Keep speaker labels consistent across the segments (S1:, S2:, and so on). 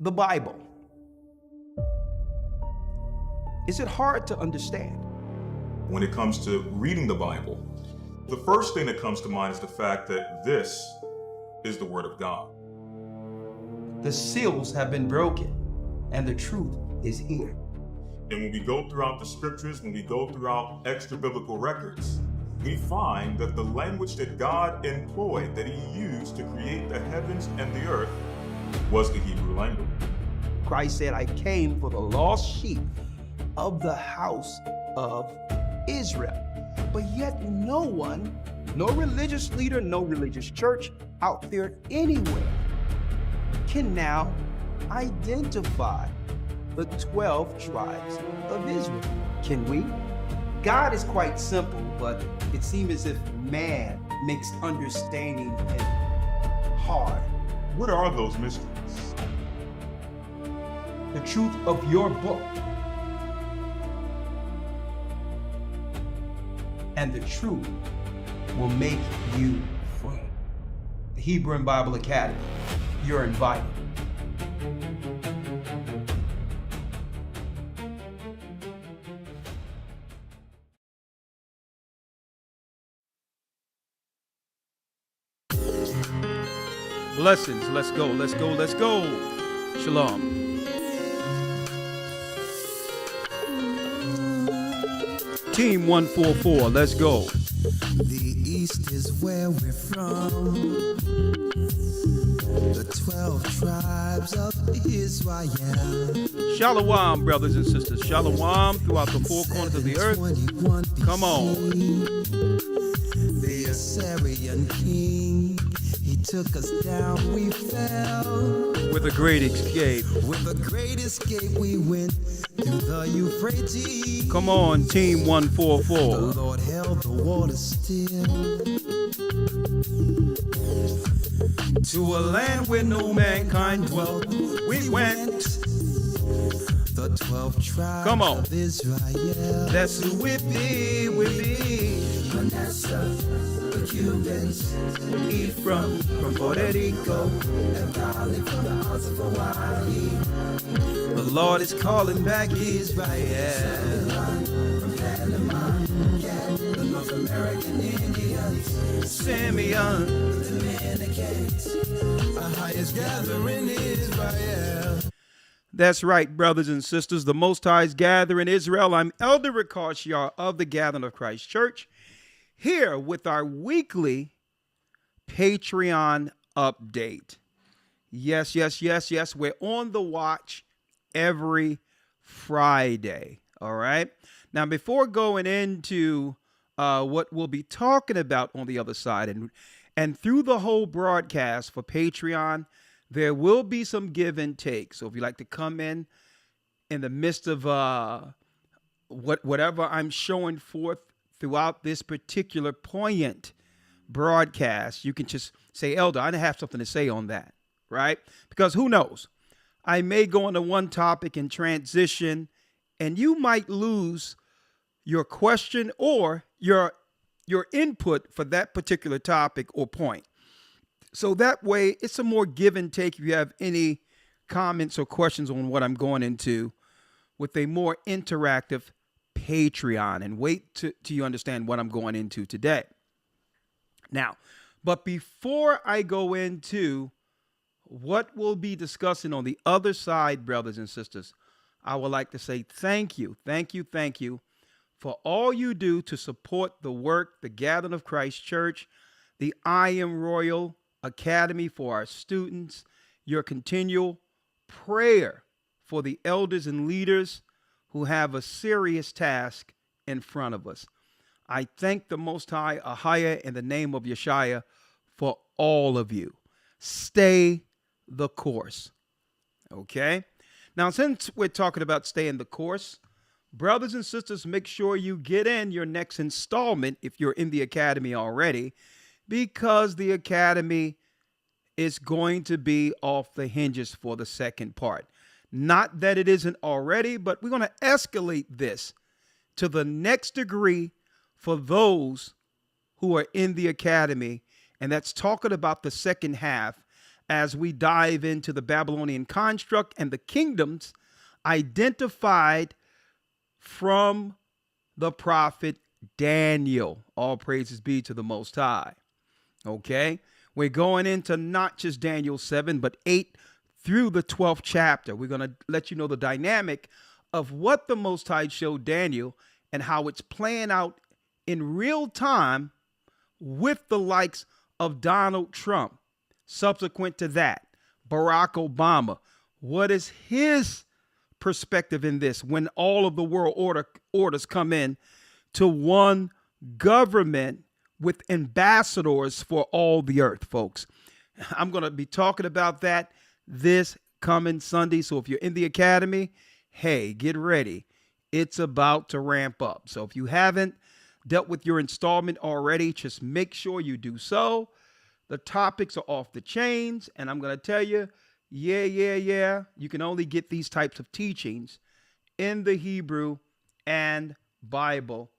S1: the Bible. Is it hard to understand?
S2: When it comes to reading the Bible, the first thing that comes to mind is the fact that this is the Word of God.
S1: The seals have been broken, and the truth is here.
S2: And when we go throughout the scriptures, when we go throughout extra biblical records, we find that the language that God employed, that He used to create the heavens and the earth, was the Hebrew language.
S1: Christ said, I came for the lost sheep of the house of Israel. But yet no one, no religious leader, no religious church out there anywhere can now identify the 12 tribes of Israel. Can we? God is quite simple, but it seems as if man makes understanding it hard.
S2: What are those mysteries?
S1: The truth of your book and the truth will make you free. The Hebrew and Bible Academy, you're invited. Blessings, let's go, let's go, let's go. Shalom. Team 144, let's go.
S3: The East is where we're from. The 12 tribes of Israel.
S1: Shalom, brothers and sisters. Shalom throughout the four corners of the earth. Come on.
S3: The Assyrian king, he took us down, we fell.
S1: With a great escape.
S3: With a great escape, we went through the Euphrates.
S1: Come on, Team 144.
S3: The Lord held the water still. To a land where no mankind dwelt, we went. The 12 tribes
S1: Come on.
S3: of Israel.
S1: That's who we be, we be.
S3: Manasseh, the Cubans,
S1: Ephraim from Puerto Rico.
S3: and Raleigh from the hearts of Hawaii.
S1: The Lord is calling back Israel.
S3: From Panama, yeah, the North American Indians,
S1: Simeon.
S3: the Dominicans, our highest gathering Israel.
S1: That's right, brothers and sisters. The Most High's gathering Israel. I'm Elder Ricard of the Gathering of Christ Church, here with our weekly Patreon update. Yes, yes, yes, yes. We're on the watch every Friday. All right. Now, before going into what we'll be talking about on the other side and through the whole broadcast for Patreon, there will be some give and take. So if you like to come in the midst of whatever I'm showing forth throughout this particular poignant broadcast, you can just say, Elder, I have something to say on that, right? Because who knows? I may go into one topic and transition, and you might lose your question or your input for that particular topic or point. So that way, it's a more give and take if you have any comments or questions on what I'm going into with a more interactive Patreon. And wait till you understand what I'm going into today. Now, but before I go into what we'll be discussing on the other side, brothers and sisters, I would like to say thank you for all you do to support the work, the Gathering of Christ Church, the I Am Royal Academy for our students, your continual prayer for the elders and leaders who have a serious task in front of us. I thank the Most High, Ahaya, in the name of Yeshua, for all of you. Stay the course. Okay? Now, since we're talking about staying the course, brothers and sisters, make sure you get in your next installment if you're in the academy already, because the academy is going to be off the hinges for the second part. Not that it isn't already, but we're going to escalate this to the next degree for those who are in the academy, and that's talking about the second half as we dive into the Babylonian construct and the kingdoms identified from the prophet Daniel. All praises be to the Most High. Okay, we're going into not just Daniel 7, but 8 through the 12th chapter. We're going to let you know the dynamic of what the Most High showed Daniel and how it's playing out in real time with the likes of Donald Trump. Subsequent to that, Barack Obama. What is his perspective in this when all of the world orders come in to one government with ambassadors for all the earth, folks? I'm going to be talking about that this coming Sunday. So if you're in the academy, hey, get ready. It's about to ramp up. So if you haven't dealt with your installment already, just make sure you do so. The topics are off the chains, and I'm going to tell you, yeah, you can only get these types of teachings in the Hebrew and Bible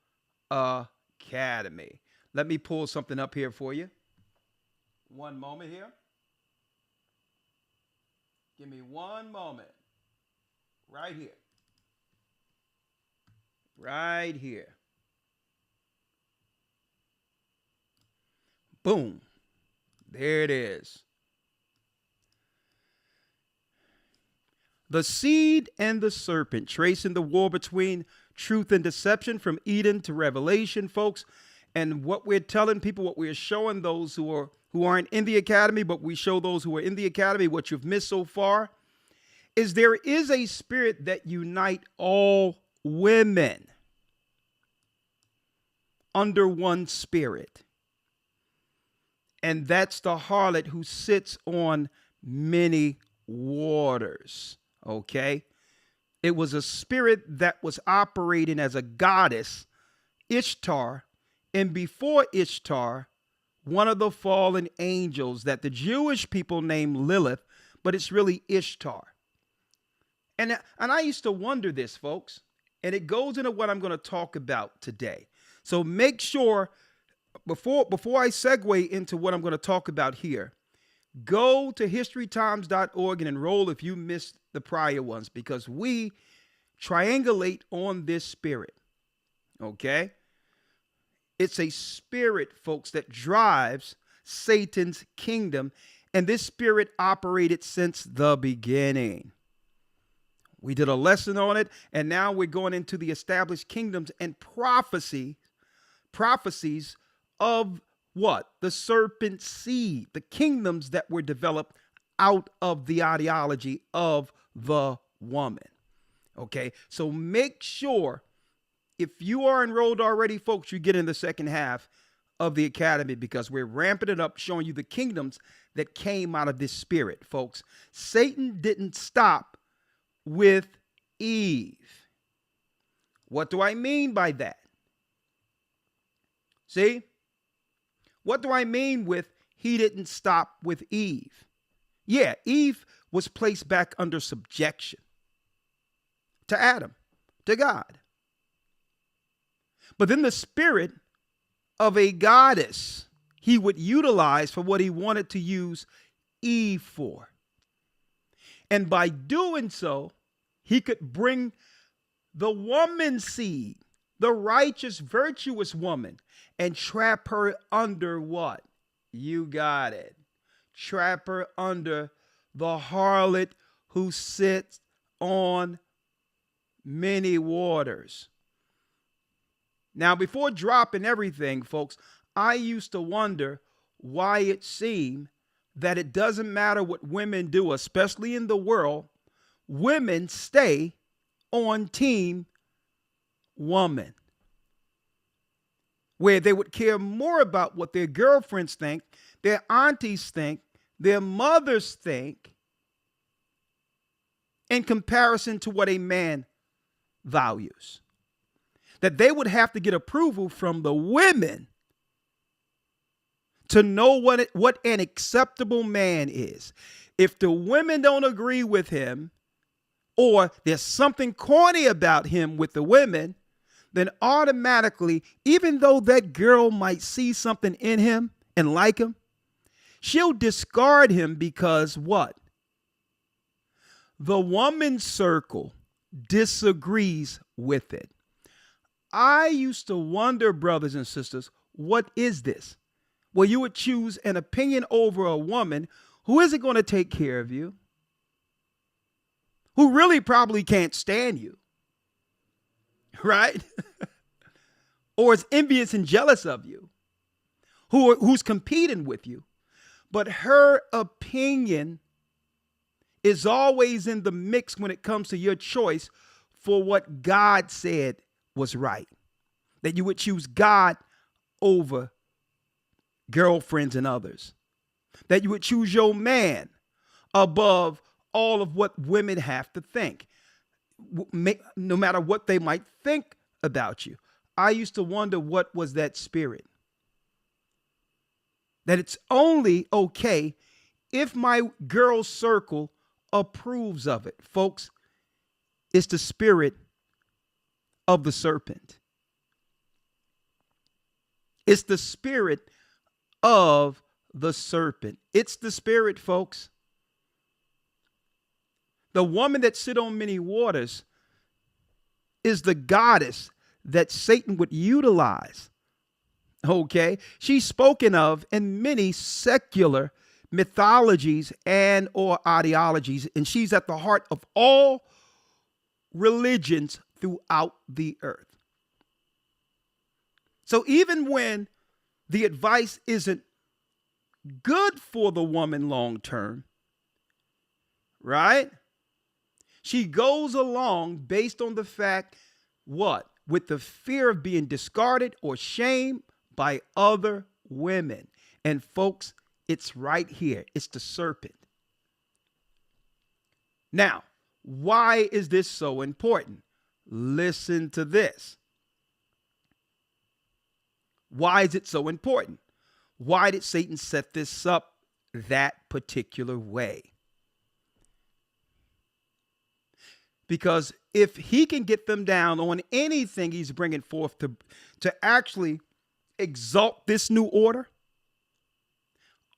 S1: Academy. Let me pull something up here for you. One moment here. Give me one moment. Right here. Right here. Boom. There it is. The seed and the serpent, tracing the war between truth and deception from Eden to Revelation, folks. And what we're telling people, what we're showing those who aren't in the academy, but we show those who are in the academy, what you've missed so far, is there is a spirit that unites all women under one spirit. And that's the harlot who sits on many waters. Okay. It was a spirit that was operating as a goddess, Ishtar. And before Ishtar, one of the fallen angels that the Jewish people named Lilith, but it's really Ishtar. And I used to wonder this, folks, and it goes into what I'm going to talk about today. So make sure before I segue into what I'm going to talk about here, go to historytimes.org and enroll if you missed the prior ones, because we triangulate on this spirit. Okay? It's a spirit, folks, that drives Satan's kingdom, and this spirit operated since the beginning. We did a lesson on it, and now we're going into the established kingdoms and prophecies of what? The serpent seed, the kingdoms that were developed out of the ideology of the woman. Okay, so make sure if you are enrolled already, folks, you get in the second half of the academy, because we're ramping it up, showing you the kingdoms that came out of this spirit, folks. Satan didn't stop with Eve. What do I mean by that? See? What do I mean with he didn't stop with Eve? Yeah, Eve was placed back under subjection to Adam, to God. But then the spirit of a goddess he would utilize for what he wanted to use Eve for. And by doing so, he could bring the woman's seed, the righteous, virtuous woman, and trap her under what? You got it. Trap her under the harlot who sits on many waters. Now, before dropping everything, folks, I used to wonder why it seemed that it doesn't matter what women do, especially in the world, women stay on team woman, where they would care more about what their girlfriends think, their aunties think, their mothers think, in comparison to what a man values. That they would have to get approval from the women to know what an acceptable man is. If the women don't agree with him, or there's something corny about him with the women, then automatically, even though that girl might see something in him and like him, She'll discard him because what? The woman's circle disagrees with it. I used to wonder, brothers and sisters, what is this? Well, you would choose an opinion over a woman who isn't going to take care of you, who really probably can't stand you, right? Or is envious and jealous of you, who's competing with you. But her opinion is always in the mix when it comes to your choice for what God said was right. That you would choose God over girlfriends and others. That you would choose your man above all of what women have to think, no matter what they might think about you. I used to wonder, what was that spirit? That it's only okay if my girl circle approves of it. Folks, it's the spirit of the serpent. It's the spirit of the serpent. It's the spirit, folks. The woman that sit on many waters is the goddess that Satan would utilize. Okay? She's spoken of in many secular mythologies and or ideologies, and she's at the heart of all religions throughout the earth. So even when the advice isn't good for the woman long term, right? She goes along based on the fact, what? With the fear of being discarded or shamed by other women. And folks, it's right here. It's the serpent. Now, why is this so important? Listen to this. Why is it so important? Why did Satan set this up that particular way? Because if he can get them down on anything he's bringing forth to actually exalt this new order,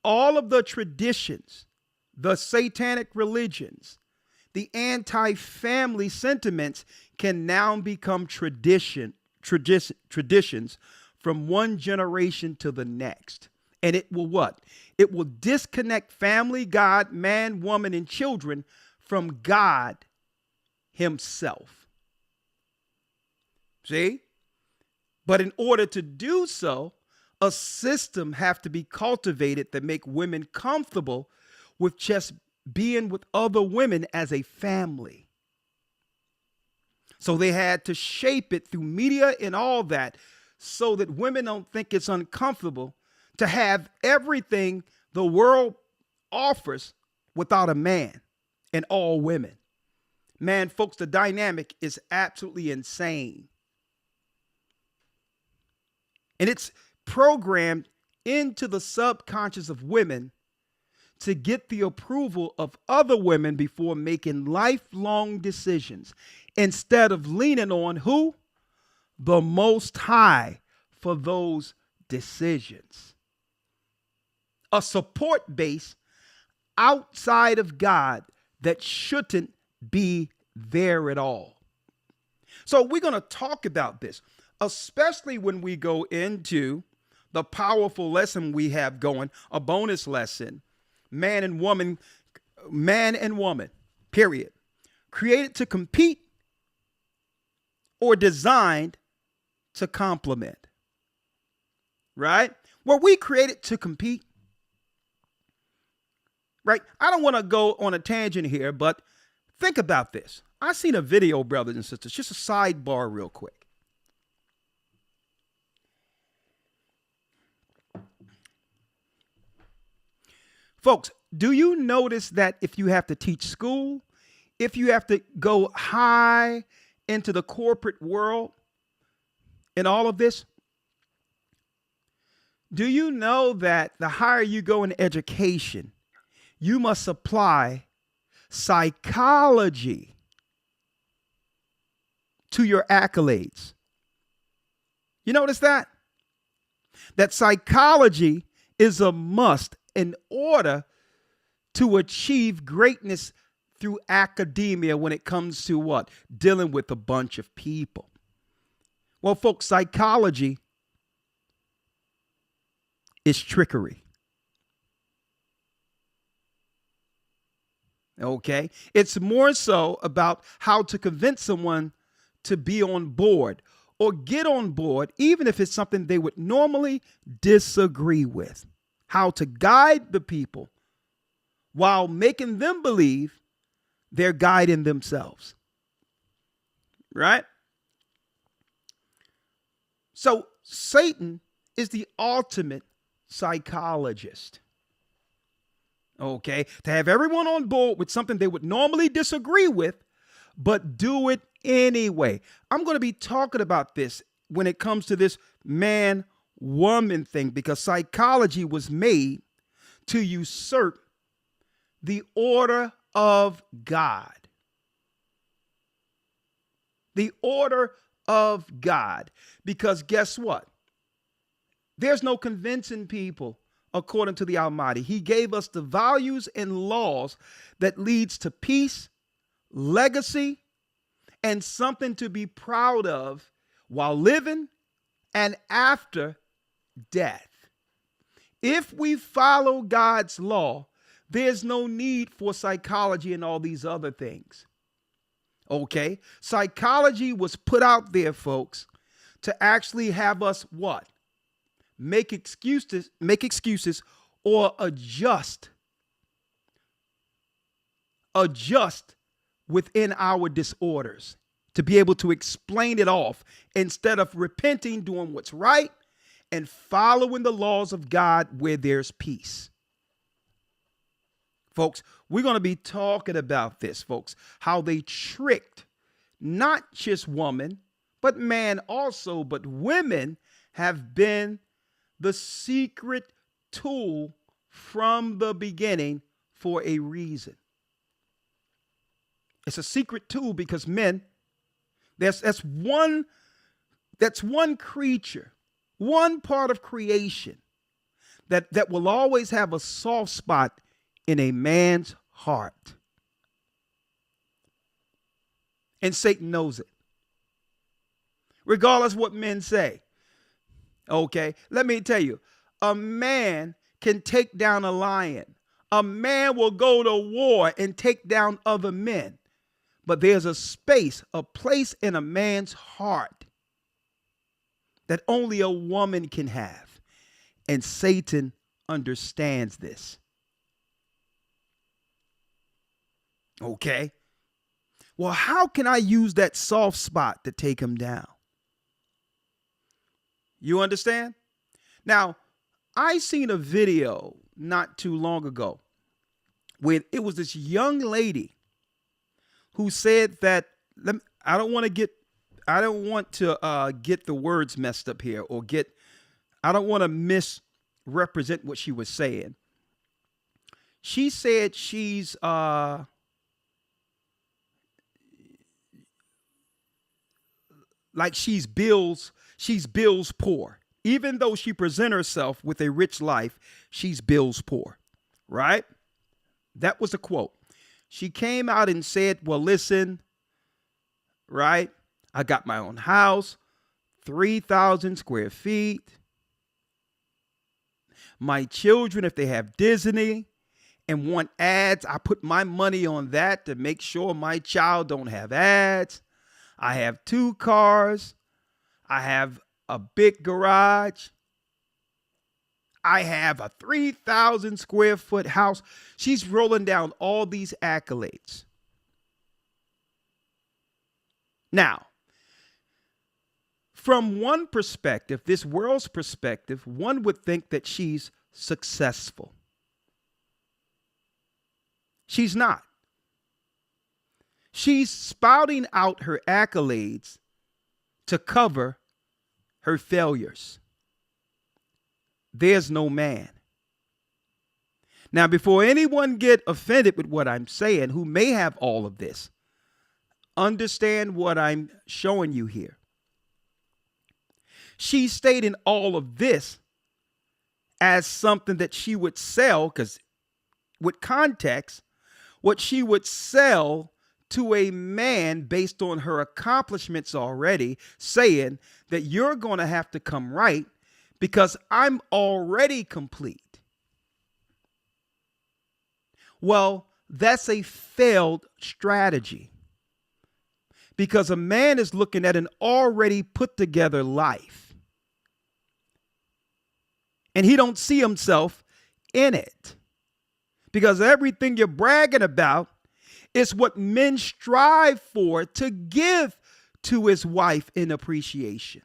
S1: all of the traditions, the satanic religions, the anti-family sentiments can now become traditions from one generation to the next. And it will what? It will disconnect family, God, man, woman, and children from God himself. See? But in order to do so, a system have to be cultivated that make women comfortable with just being with other women as a family. So they had to shape it through media and all that so that women don't think it's uncomfortable to have everything the world offers without a man and all women. Man, folks, the dynamic is absolutely insane. And it's programmed into the subconscious of women to get the approval of other women before making lifelong decisions, instead of leaning on who? The Most High for those decisions. A support base outside of God that shouldn't be there at all. So we're going to talk about this, especially when we go into the powerful lesson we have going, a bonus lesson, man and woman, period. Created to compete or designed to complement. Right? Were we created to compete? Right? I don't want to go on a tangent here, but think about this. I seen a video, brothers and sisters, just a sidebar real quick. Folks, do you notice that if you have to teach school, if you have to go high into the corporate world in all of this, do you know that the higher you go in education, you must apply psychology to your accolades? You notice that? That psychology is a must in order to achieve greatness through academia when it comes to what? Dealing with a bunch of people. Well, folks, psychology is trickery. Okay? It's more so about how to convince someone to be on board or get on board, even if it's something they would normally disagree with. How to guide the people while making them believe they're guiding themselves. Right? So Satan is the ultimate psychologist. Okay? To have everyone on board with something they would normally disagree with, but do it anyway. I'm going to be talking about this when it comes to this man-woman thing, because psychology was made to usurp the order of God. The order of God. Because guess what? There's no convincing people according to the Almighty. He gave us the values and laws that leads to peace, legacy, and something to be proud of while living and after death. If we follow God's law, there's no need for psychology and all these other things. Okay? Psychology was put out there, folks, to actually have us what? Make excuses or adjust within our disorders, to be able to explain it off instead of repenting, doing what's right, and following the laws of God where there's peace. Folks, we're going to be talking about this, folks, how they tricked not just woman, but man also, but women have been the secret tool from the beginning for a reason. It's a secret tool because men, that's one creature, one part of creation that will always have a soft spot in a man's heart. And Satan knows it. Regardless of what men say. Okay, let me tell you, a man can take down a lion. A man will go to war and take down other men. But there's a space, a place in a man's heart that only a woman can have. And Satan understands this. Okay? Well, how can I use that soft spot to take him down? You understand? Now, I seen a video not too long ago where it was this young lady who said that, I don't want to get the words messed up here, or I don't want to misrepresent what she was saying. She said she's like she's Bill's poor. Even though she presents herself with a rich life, she's Bill's poor, right? That was a quote. She came out and said, well, listen, right? I got my own house, 3,000 square feet. My children, if they have Disney and want ads, I put my money on that to make sure my child don't have ads. I have 2 cars. I have a big garage. I have a 3,000 square foot house. She's rolling down all these accolades. Now, from one perspective, this world's perspective, one would think that she's successful. She's not. She's spouting out her accolades to cover her failures. There's no man. Now, before anyone get offended with what I'm saying, who may have all of this, understand what I'm showing you here. She's stating all of this as something that she would sell, because with context, what she would sell to a man based on her accomplishments already, saying that you're going to have to come right because I'm already complete. Well, that's a failed strategy, because a man is looking at an already put together life and he don't see himself in it, because everything you're bragging about is what men strive for to give to his wife in appreciation.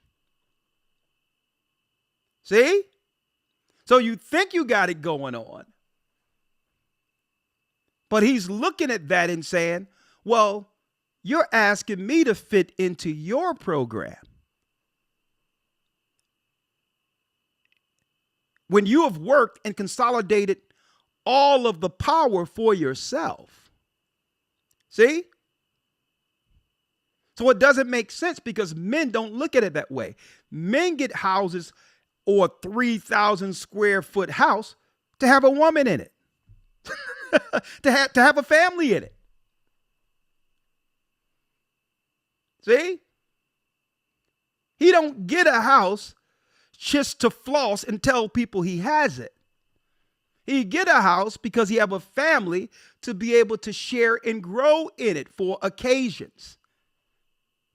S1: See? So you think you got it going on, but he's looking at that and saying, well, you're asking me to fit into your program when you have worked and consolidated all of the power for yourself. See? So it doesn't make sense, because men don't look at it that way. Men get houses or a 3,000 square foot house to have a woman in it, to have a family in it. See? He don't get a house just to floss and tell people he has it. He get a house because he have a family to be able to share and grow in it for occasions,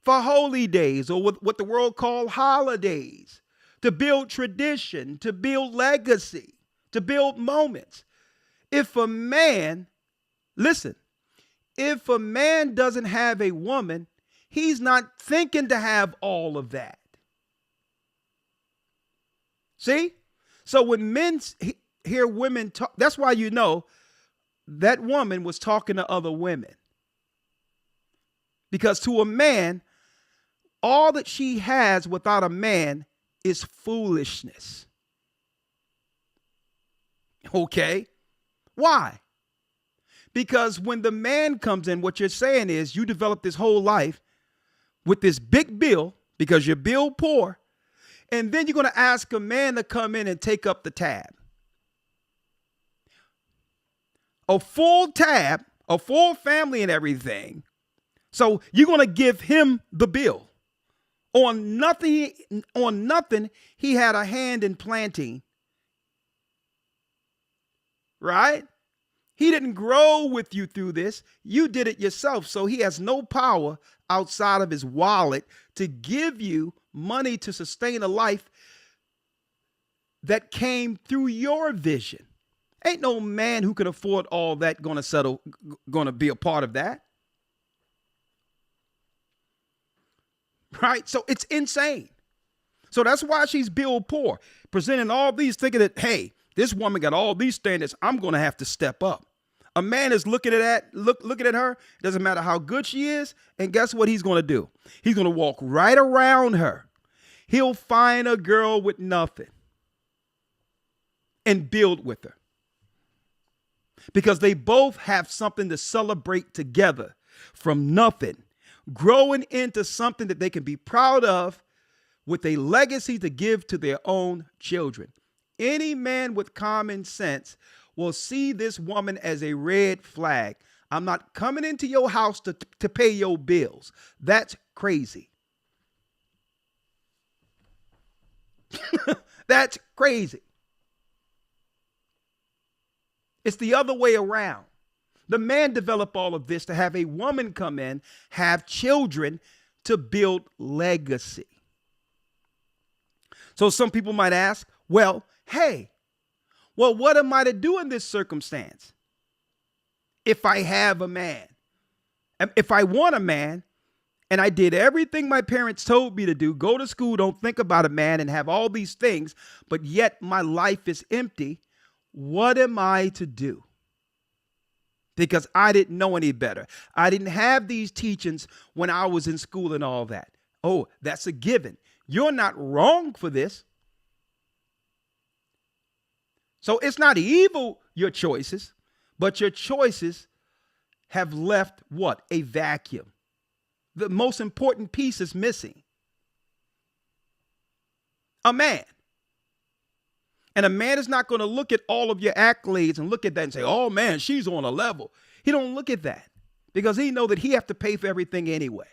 S1: for holy days, or what the world call holidays, to build tradition, to build legacy, to build moments. If a man, listen, if a man doesn't have a woman, he's not thinking to have all of that. See? So when men hear women talk, that's why you know that woman was talking to other women. Because to a man, all that she has without a man is foolishness. Okay? Why? Because when the man comes in, what you're saying is you develop this whole life with this big bill because you're bill poor, and then you're going to ask a man to come in and take up the tab. A full tab, a full family and everything. So you're going to give him the bill. On nothing he had a hand in planting. Right? He didn't grow with you through this. You did it yourself. So he has no power outside of his wallet to give you money to sustain a life that came through your vision. Ain't no man who can afford all that going to be a part of that. Right? So it's insane. So that's why she's bill poor, presenting all these, thinking that, hey, this woman got all these standards, I'm going to have to step up. A man is looking at her, doesn't matter how good she is, and guess what he's going to do? He's going to walk right around her. He'll find a girl with nothing and build with her, because they both have something to celebrate together from nothing, growing into something that they can be proud of, with a legacy to give to their own children. Any man with common sense will see this woman as a red flag. I'm not coming into your house to pay your bills. That's crazy. That's crazy. It's the other way around. The man developed all of this to have a woman come in, have children, to build legacy. So some people might ask, well, hey, what am I to do in this circumstance? If I have a man, if I want a man, and I did everything my parents told me to do, go to school, don't think about a man, and have all these things, but yet my life is empty, what am I to do? Because I didn't know any better. I didn't have these teachings when I was in school and all that. Oh, that's a given. You're not wrong for this. So it's not evil, your choices, but your choices have left what? A vacuum. The most important piece is missing. A man. And a man is not going to look at all of your accolades and look at that and say, oh man, she's on a level. He don't look at that because he know that he have to pay for everything anyway.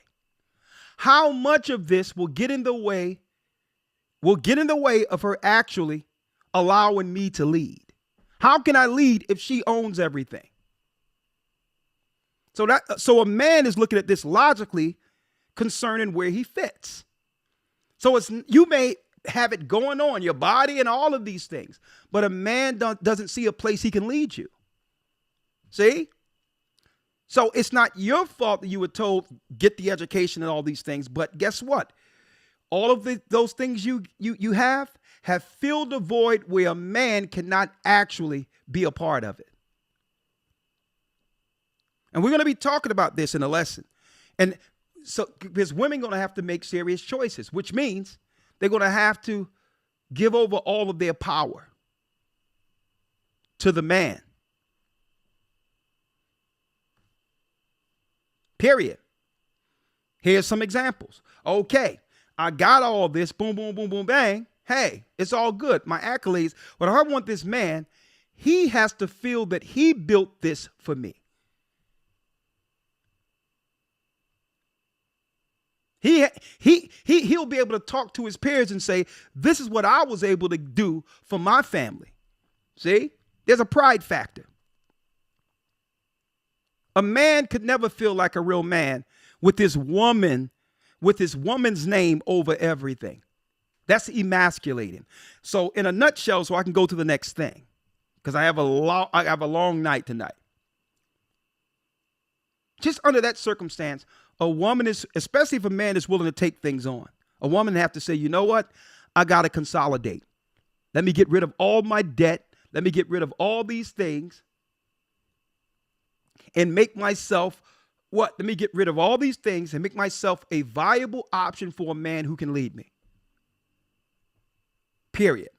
S1: How much of this will get in the way of her actually allowing me to lead? How can I lead if she owns everything? So a man is looking at this logically concerning where he fits. So you may have it going on, your body and all of these things, but a man doesn't see a place he can lead you. See? So it's not your fault that you were told, get the education and all these things, but guess what? All of those things you have filled a void where a man cannot actually be a part of it. And we're going to be talking about this in a lesson. And so because women are going to have to make serious choices, which means they're going to have to give over all of their power to the man. Period. Here's some examples. Okay, I got all this, boom, boom, boom, boom, bang. Hey, it's all good. My accolades. But I want this man, he has to feel that he built this for me. He'll be able to talk to his peers and say, this is what I was able to do for my family. See, there's a pride factor. A man could never feel like a real man with his woman's name over everything. That's emasculating. So in a nutshell, so I can go to the next thing, because I have a long night tonight. Just under that circumstance, a woman is, especially if a man is willing to take things on, a woman have to say, you know what? I got to consolidate. Let me get rid of all my debt. Let me get rid of all these things and make myself what? Let me get rid of all these things and make myself a viable option for a man who can lead me. Period.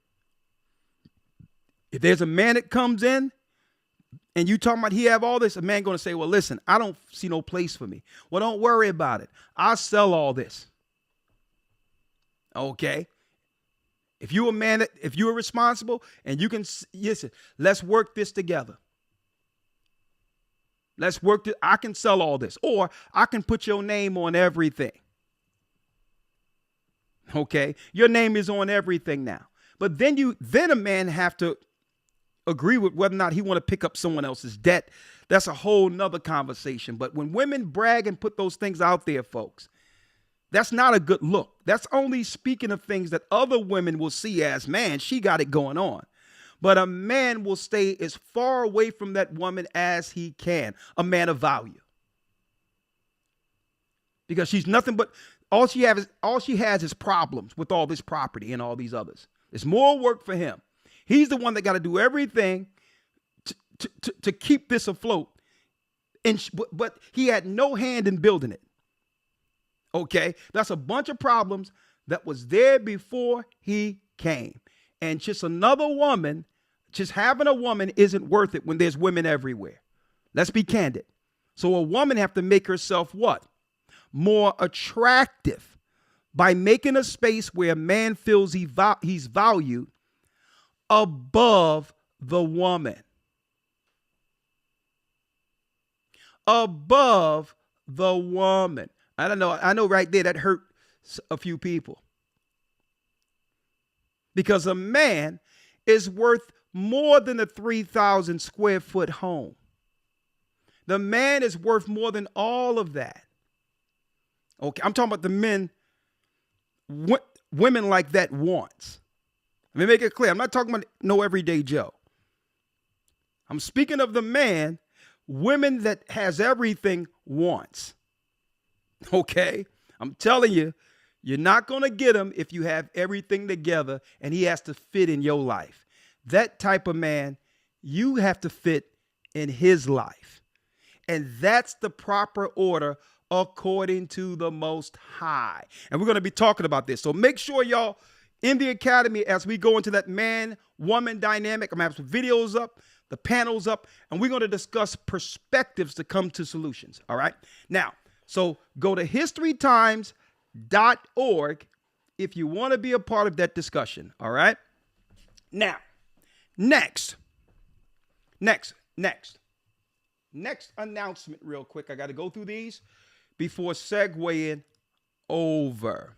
S1: If there's a man that comes in and you talking about he have all this, a man going to say, well, listen, I don't see no place for me. Well, don't worry about it. I'll sell all this. Okay. If you're a man, if you're responsible and you can, listen, let's work this together. Let's work it. I can sell all this, or I can put your name on everything. Okay. Your name is on everything now. But then a man have to agree with whether or not he want to pick up someone else's debt. That's a whole nother conversation. But when women brag and put those things out there, folks, that's not a good look. That's only speaking of things that other women will see as, man, she got it going on. But a man will stay as far away from that woman as he can, a man of value. Because she's nothing but, all she has is problems with all this property and all these others. It's more work for him. He's the one that got to do everything to keep this afloat. But he had no hand in building it. Okay, that's a bunch of problems that was there before he came. And just another woman, just having a woman isn't worth it when there's women everywhere. Let's be candid. So a woman have to make herself what? More attractive by making a space where a man feels he's valued above the woman. Above the woman. I don't know. I know right there that hurt a few people. Because a man is worth more than a 3,000 square foot home. The man is worth more than all of that. Okay, I'm talking about the men, women like that wants. Let me make it clear. I'm not talking about no everyday Joe. I'm speaking of the man, women that has everything wants. Okay, I'm telling you, you're not going to get him if you have everything together and he has to fit in your life. That type of man, you have to fit in his life. And that's the proper order according to the Most High. And we're going to be talking about this. So make sure y'all in the academy as we go into that man-woman dynamic. I'm going to have some videos up, the panels up, and we're going to discuss perspectives to come to solutions. All right. Now, so go to historytimes.org if you want to be a part of that discussion. All right. Now, Next announcement real quick. I got to go through these before segueing over.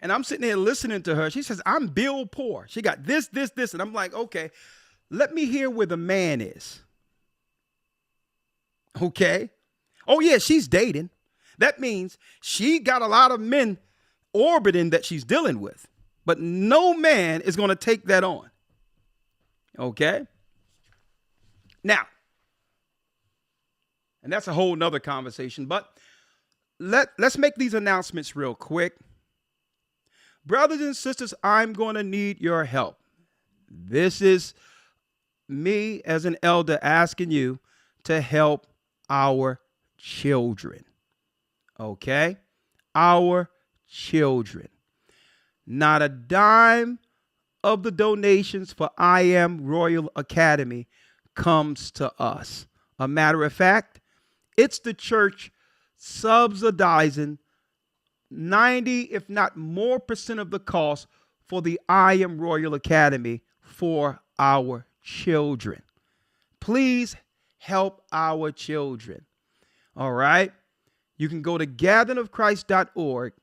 S1: And I'm sitting here listening to her. She says, I'm Bill Poor. She got this. And I'm like, okay, let me hear where the man is. Okay. Oh, yeah, she's dating. That means she got a lot of men orbiting that she's dealing with. But no man is going to take that on. Okay. Now, and that's a whole nother conversation, but let's make these announcements real quick. Brothers and sisters, I'm going to need your help. This is me as an elder asking you to help our children. Okay? Our children. Not a dime of the donations for I Am Royal Academy comes to us. A matter of fact, it's the church subsidizing 90, if not more % of the cost for the I Am Royal Academy for our children. Please help our children. All right. You can go to gatheringofchrist.org,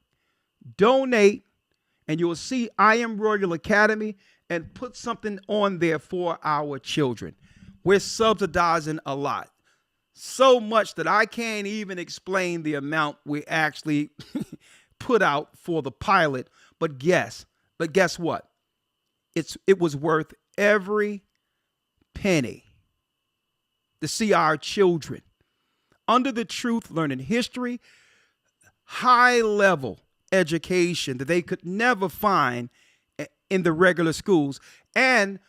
S1: donate, and you will see I Am Royal Academy and put something on there for our children. We're subsidizing a lot. So much that I can't even explain the amount we actually put out for the pilot. But guess what? It was worth every penny to see our children under the truth, learning history, high level education that they could never find in the regular schools. And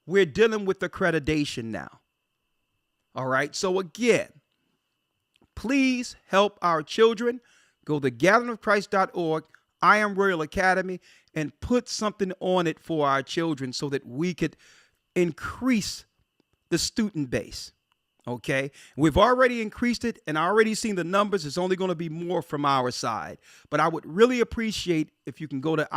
S1: we're dealing with accreditation now. All right. So again, please help our children. Go to gatheringofchrist.org, I Am Royal Academy, and put something on it for our children so that we could increase the student base. Okay. We've already increased it and already seen the numbers. It's only going to be more from our side. But I would really appreciate if you can go to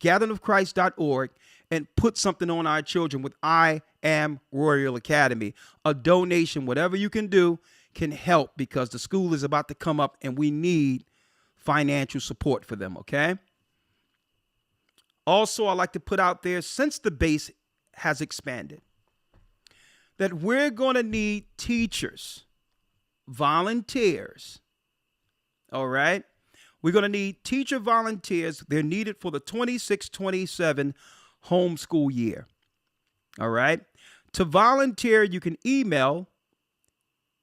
S1: gatheringofchrist.org and put something on our children with I Am Royal Academy. A donation, whatever you can do, can help because the school is about to come up and we need financial support for them, okay? Also, I like to put out there, since the base has expanded, that we're going to need teachers, volunteers, all right? We're going to need teacher volunteers. They're needed for the 26-27 homeschool year, all right? To volunteer, you can email.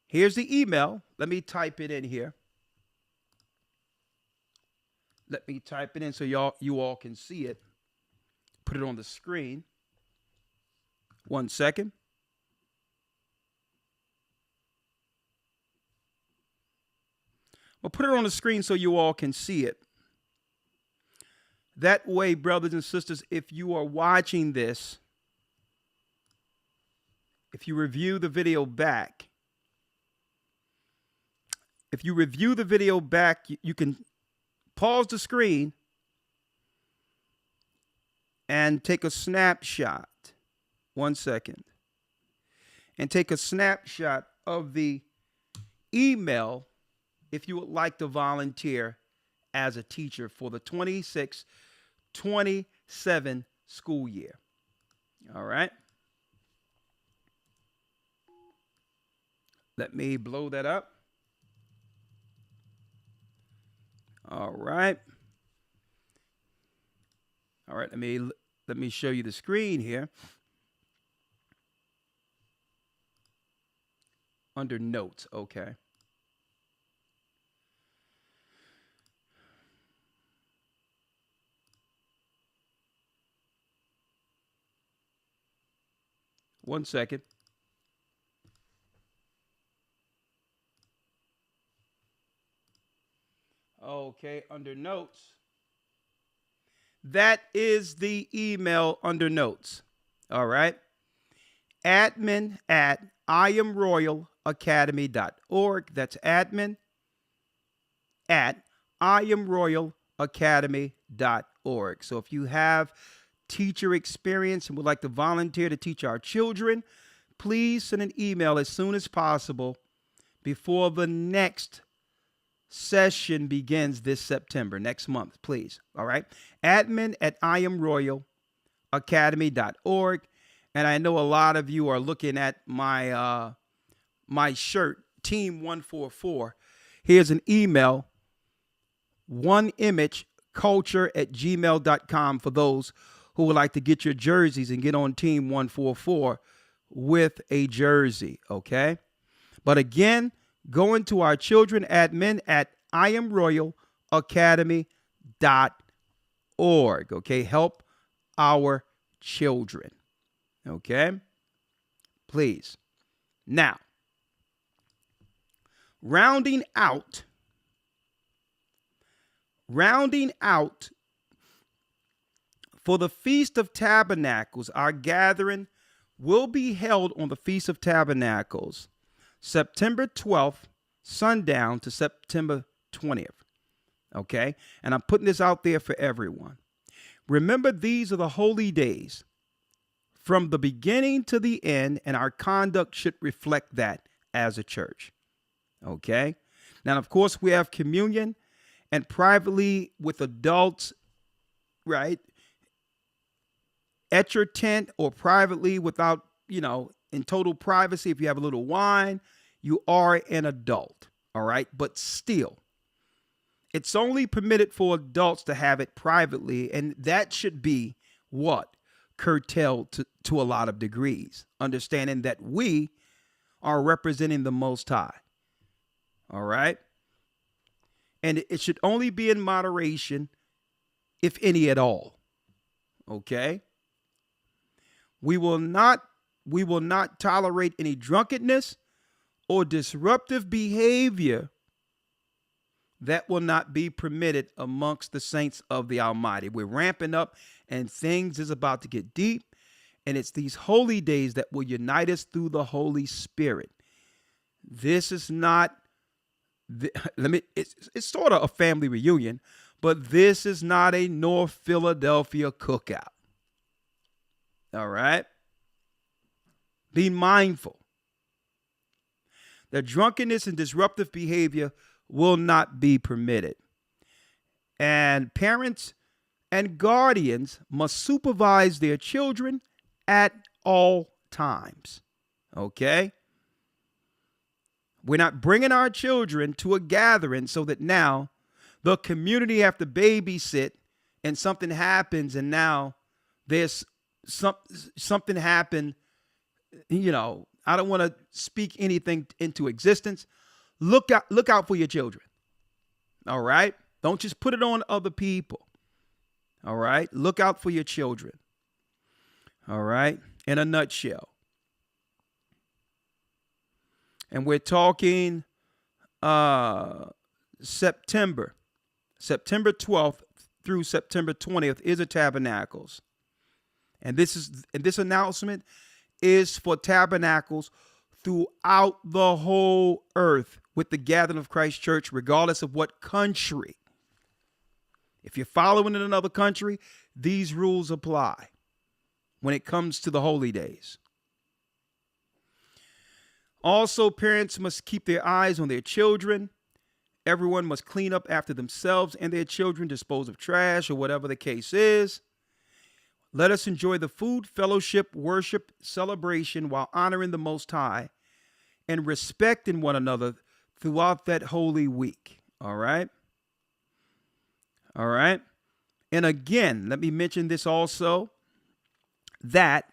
S1: Here's the email. Let me type it in here. Let me type it in so you all can see it. Put it on the screen. 1 second. I'll put it on the screen so you all can see it. That way, brothers and sisters, if you are watching this, if you review the video back, you can pause the screen and take a snapshot. 1 second. And take a snapshot of the email if you would like to volunteer as a teacher for the 26-27 school year. All right. Let me blow that up. All right. All right, let me show you the screen here. Under notes, okay. One second. Okay, under notes. That is the email under notes. All right. Admin at iamroyalacademy.org. That's admin at iamroyalacademy.org. So if you have teacher experience and would like to volunteer to teach our children, please send an email as soon as possible before the next session begins this September, next month, please. All right. Admin at iamroyalacademy.org. And I know a lot of you are looking at my my shirt, Team 144. Here's an email, oneimageculture@gmail.com for those who would like to get your jerseys and get on Team 144 with a jersey, okay? But again, go into our children admin at iamroyalacademy.org, okay? Help our children, okay? Please. Now, rounding out for the Feast of Tabernacles, our gathering will be held on the Feast of Tabernacles, September 12th, sundown to September 20th. Okay? And I'm putting this out there for everyone. Remember, these are the holy days from the beginning to the end, and our conduct should reflect that as a church. Okay? Now, of course, we have communion and privately with adults, right? At your tent or privately without, in total privacy. If you have a little wine, you are an adult, all right? But still, it's only permitted for adults to have it privately, and that should be what? Curtailed to a lot of degrees, understanding that we are representing the Most High, all right? And it should only be in moderation, if any at all, okay? We will not tolerate any drunkenness or disruptive behavior that will not be permitted amongst the saints of the Almighty. We're ramping up and things is about to get deep, and it's these holy days that will unite us through the Holy Spirit. This is not, it's sort of a family reunion, but this is not a North Philadelphia cookout. All right? Be mindful that drunkenness and disruptive behavior will not be permitted. And parents and guardians must supervise their children at all times. Okay? We're not bringing our children to a gathering so that now the community have to babysit and something happens and now there's something happened. I don't want to speak anything into existence. Look out for your children. All right? Don't just put it on other people. All right? Look out for your children. All right? In a nutshell. And we're talking September 12th through September 20th is a tabernacles. And this announcement is for tabernacles throughout the whole earth with the gathering of Christ Church, regardless of what country. If you're following in another country, these rules apply when it comes to the holy days. Also, parents must keep their eyes on their children. Everyone must clean up after themselves and their children, dispose of trash or whatever the case is. Let us enjoy the food, fellowship, worship, celebration while honoring the Most High and respecting one another throughout that holy week. All right? All right? And again, let me mention this also, that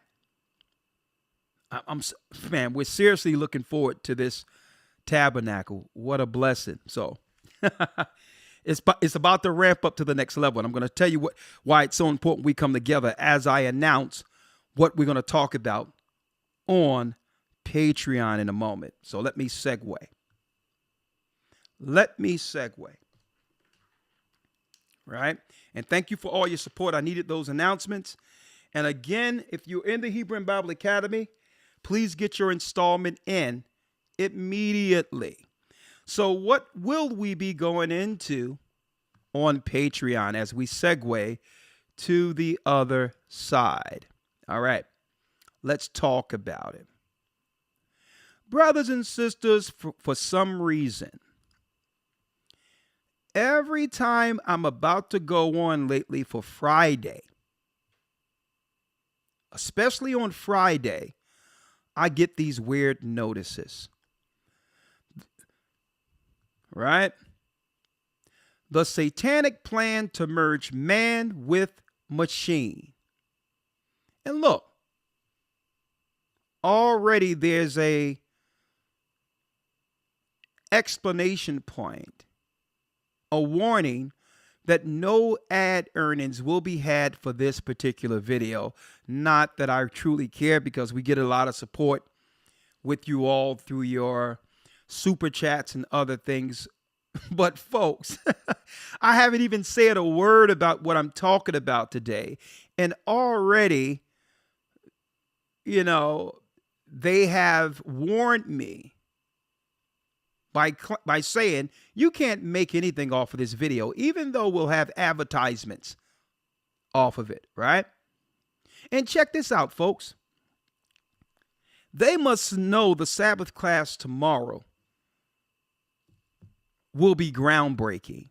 S1: we're seriously looking forward to this tabernacle. What a blessing. So it's about to ramp up to the next level. And I'm going to tell you why it's so important we come together as I announce what we're going to talk about on Patreon in a moment. So let me segue. Right? And thank you for all your support. I needed those announcements. And again, if you're in the Hebrew and Bible Academy, please get your installment in immediately. So what will we be going into on Patreon as we segue to the other side. All right, let's talk about it. Brothers and sisters, for some reason, every time I'm about to go on lately for Friday, especially on Friday, I get these weird notices. Right? The satanic plan to merge man with machine. And look, already there's a explanation point, a warning that no ad earnings will be had for this particular video. Not that I truly care, because we get a lot of support with you all through your super chats and other things. But folks, I haven't even said a word about what I'm talking about today. And already, they have warned me by saying you can't make anything off of this video, even though we'll have advertisements off of it, right? And check this out, folks. They must know the Sabbath class tomorrow will be groundbreaking.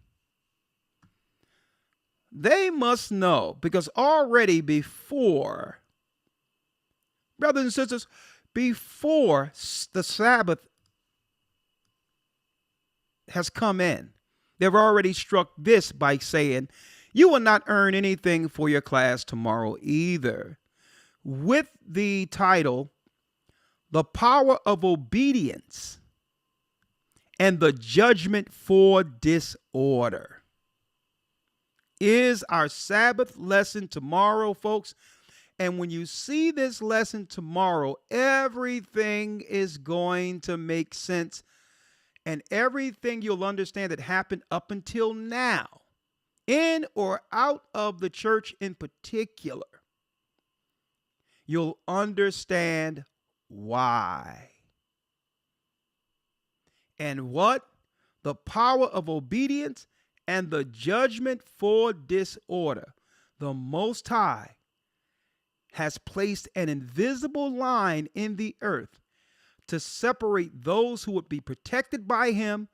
S1: They must know, because already before, brothers and sisters, before the Sabbath has come in, they've already struck this by saying, you will not earn anything for your class tomorrow either, with the title, The Power of Obedience and the Judgment for Disorder. Is our Sabbath lesson tomorrow, folks. And when you see this lesson tomorrow, everything is going to make sense. And everything you'll understand that happened up until now, in or out of the church in particular, you'll understand why. And what? The power of obedience and the judgment for disorder. The Most High has placed an invisible line in the earth to separate those who would be protected by him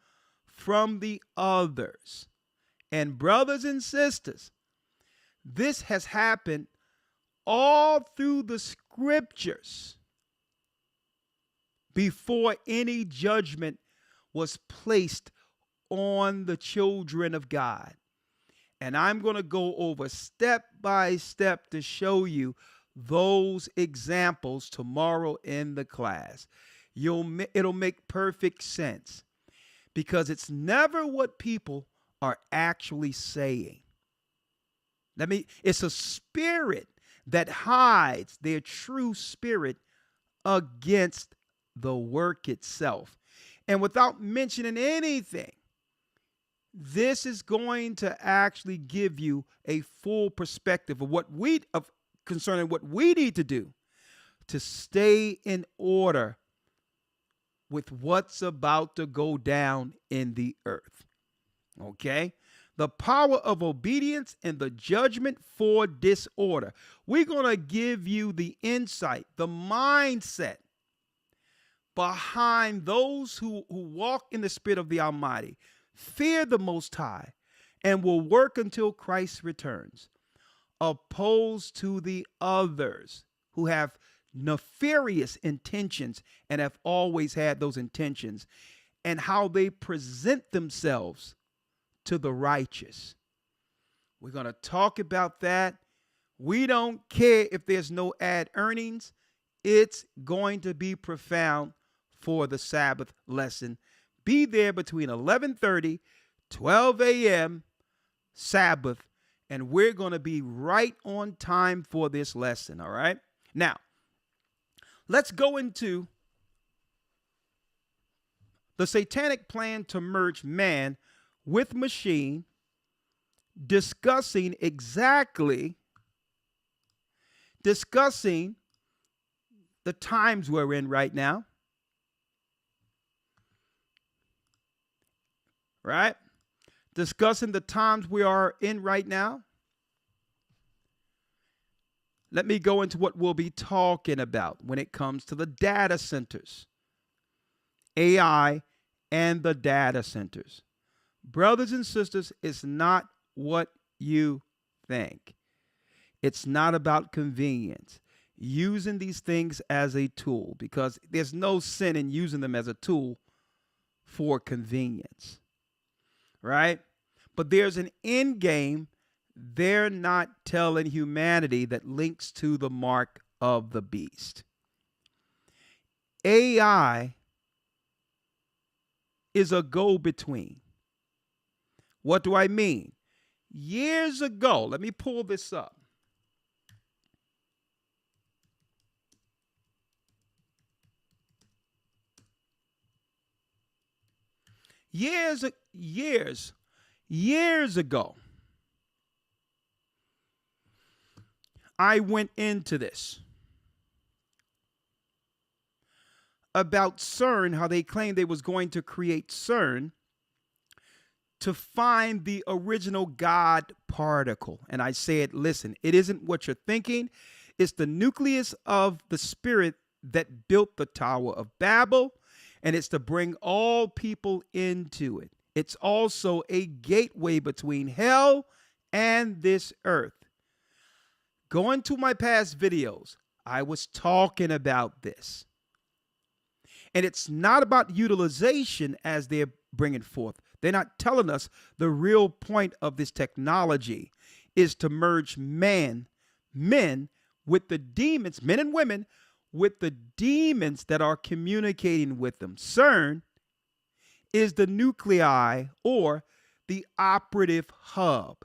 S1: from the others. And brothers and sisters, this has happened all through the scriptures before any judgment was placed on the children of God. And I'm going to go over step by step to show you those examples tomorrow in the class. It'll make perfect sense, because it's never what people are actually saying. It's a spirit that hides their true spirit against the work itself. And without mentioning anything, this is going to actually give you a full perspective of concerning what we need to do to stay in order with what's about to go down in the earth. Okay? The power of obedience and the judgment for disorder. We're going to give you the insight, the mindset behind those who walk in the Spirit of the Almighty, fear the Most High, and will work until Christ returns, opposed to the others who have nefarious intentions and have always had those intentions, and how they present themselves to the righteous. We're going to talk about that. We don't care if there's no ad earnings. It's going to be profound for the Sabbath lesson. Be there between 11:30, 12 a.m. Sabbath, and we're going to be right on time for this lesson, all right? Now, let's go into the satanic plan to merge man with machine, discussing the times we're in right now. Right? Discussing the times we are in right now. let me go into what we'll be talking about when it comes to the data centers, AI and the data centers. Brothers and sisters, it's not what you think. It's not about convenience. Using these things as a tool, because there's no sin in using them as a tool for convenience, right? But there's an end game they're not telling humanity that links to the mark of the beast. AI is a go-between. What do I mean? Years ago, let me pull this up. Years ago, I went into this about CERN, how they claimed they was going to create CERN to find the original God particle. And I said, listen, it isn't what you're thinking. It's the nucleus of the spirit that built the Tower of Babel, and it's to bring all people into it. It's also a gateway between hell and this earth. Going to my past videos, I was talking about this. And it's not about utilization as they're bringing forth. They're not telling us the real point of this technology is to merge men with the demons, men and women, with the demons that are communicating with them. CERN is the nuclei or the operative hub.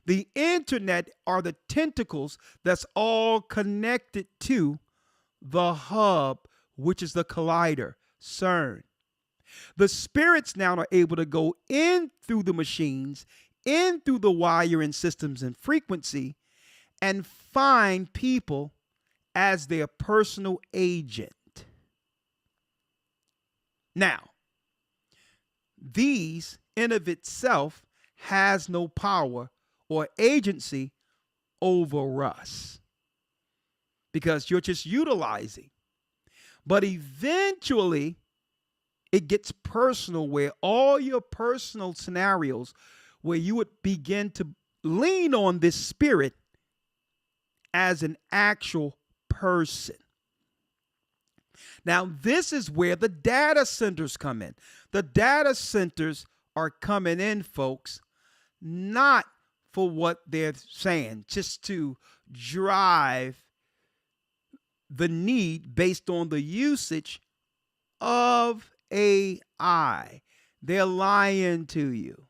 S1: The internet are the tentacles that's all connected to the hub, which is the collider, CERN. The spirits now are able to go in through the machines, in through the wiring systems and frequency, and find people as their personal agent. Now, these in of itself has no power or agency over us because you're just utilizing. But eventually, it gets personal where all your personal scenarios where you would begin to lean on this spirit as an actual person. Now, this is where the data centers come in. The data centers are coming in, folks, not for what they're saying, just to drive the need based on the usage of AI. They're lying to you.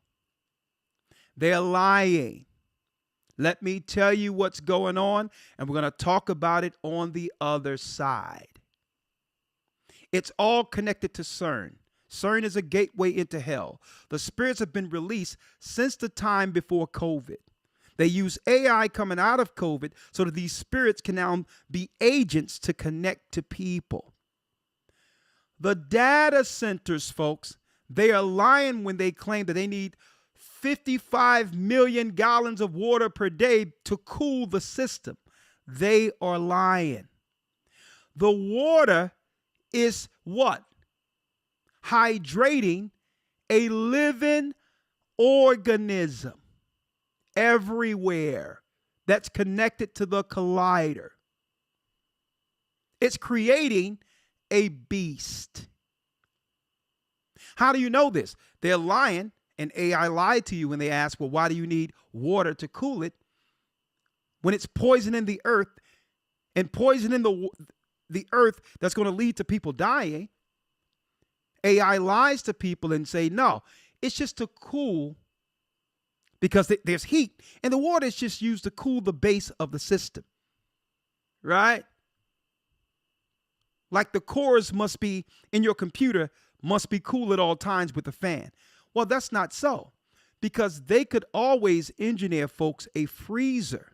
S1: They're lying. Let me tell you what's going on, and we're going to talk about it on the other side. It's all connected to CERN. CERN is a gateway into hell. The spirits have been released since the time before COVID. They use AI coming out of COVID so that these spirits can now be agents to connect to people. The data centers, folks, they are lying when they claim that they need 55 million gallons of water per day to cool the system. They are lying. The water is what? Hydrating a living organism everywhere that's connected to the collider. It's creating a beast. How do you know this? They're lying, and AI lied to you when they asked, well, why do you need water to cool it when it's poisoning the earth and poisoning the earth that's going to lead to people dying? AI lies to people and say, no, it's just to cool because there's heat, and the water is just used to cool the base of the system, right? Like the cores must be in your computer must be cool at all times with the fan. Well, that's not so, because they could always engineer, folks, a freezer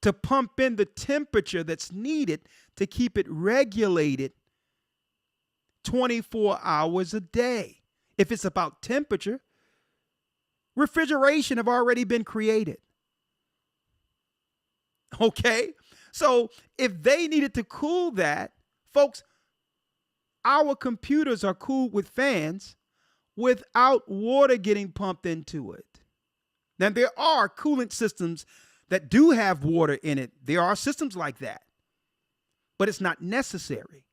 S1: to pump in the temperature that's needed to keep it regulated 24 hours a day. If it's about temperature, refrigeration have already been created. Okay. So if they needed to cool that, folks, our computers are cooled with fans without water getting pumped into it. Now, there are coolant systems that do have water in it. There are systems like that, but it's not necessary.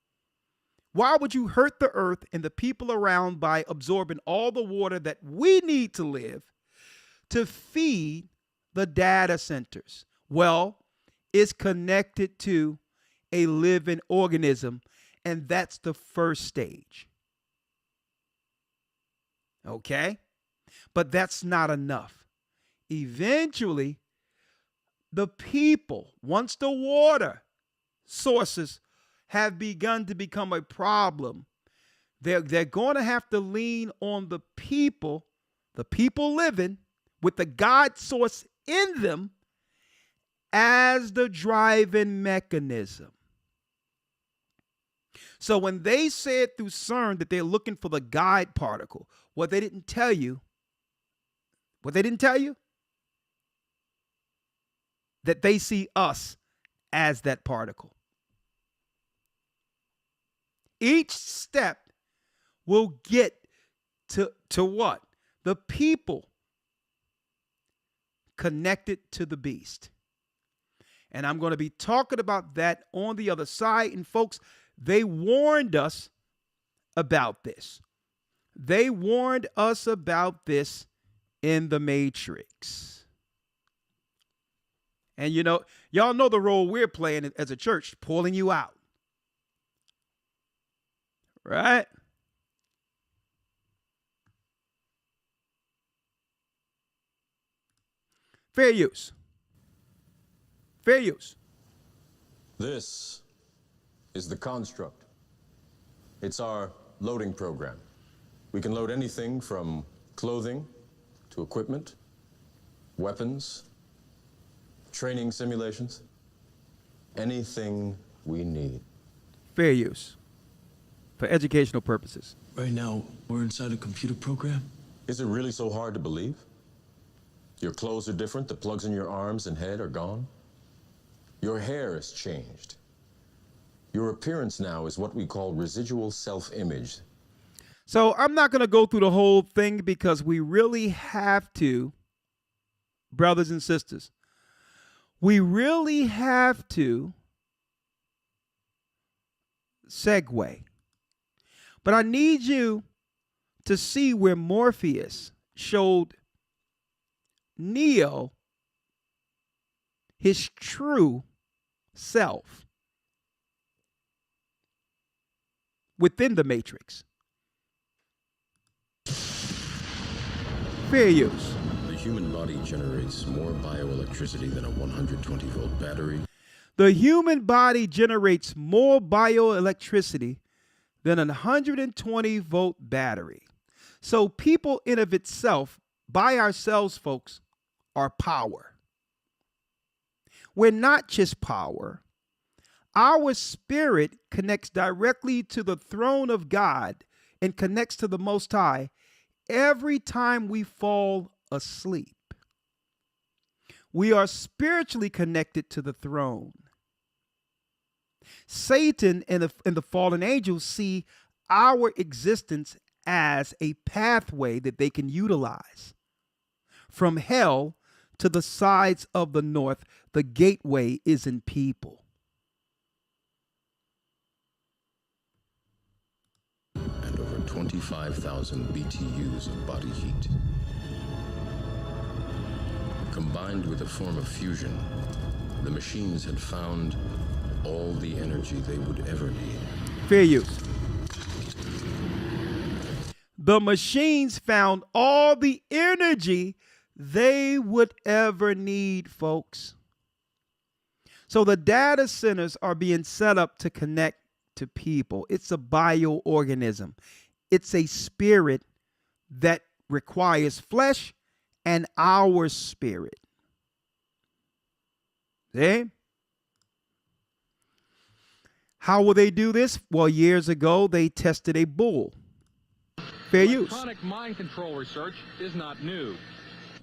S1: Why would you hurt the earth and the people around by absorbing all the water that we need to live to feed the data centers? Well, it's connected to a living organism, and that's the first stage. Okay? But that's not enough. Eventually, the people, once the water sources have begun to become a problem, they're going to have to lean on the people living with the God source in them as the driving mechanism. So when they said through CERN that they're looking for the guide particle, what they didn't tell you, that they see us as that particle. Each step will get to what? The people connected to the beast. And I'm going to be talking about that on the other side. And folks, they warned us about this. They warned us about this in the Matrix. And you know, y'all know the role we're playing as a church, pulling you out. Right? Fair use. Fair use.
S4: This is the construct. It's our loading program. We can load anything from clothing to equipment, weapons, training simulations, anything we need.
S1: Fair use. For educational purposes.
S5: Right now, we're inside a computer program?
S4: Is it really so hard to believe? Your clothes are different, the plugs in your arms and head are gone. Your hair has changed. Your appearance now is what we call residual self-image.
S1: So I'm not going to go through the whole thing because we really have to, brothers and sisters, we really have to segue. But I need you to see where Morpheus showed Neo his true self within the Matrix. Fair use.
S4: The human body generates more bioelectricity than a 120-volt battery.
S1: The human body generates more bioelectricity than a 120-volt battery. So people in of itself, by ourselves, folks, are power. We're not just power. Our spirit connects directly to the throne of God and connects to the Most High every time we fall asleep. We are spiritually connected to the throne. Satan and the fallen angels see our existence as a pathway that they can utilize. From hell to the sides of the north, the gateway is in people.
S4: And over 25,000 BTUs of body heat. Combined with a form of fusion, the machines had found all the energy they would ever need.
S1: Fair use. The machines found all the energy they would ever need, folks. So the data centers are being set up to connect to people. It's a bioorganism. It's a spirit that requires flesh and our spirit. See? How will they do this? Well, years ago, they tested a bull. Fair use.
S6: Electronic mind control research is not new.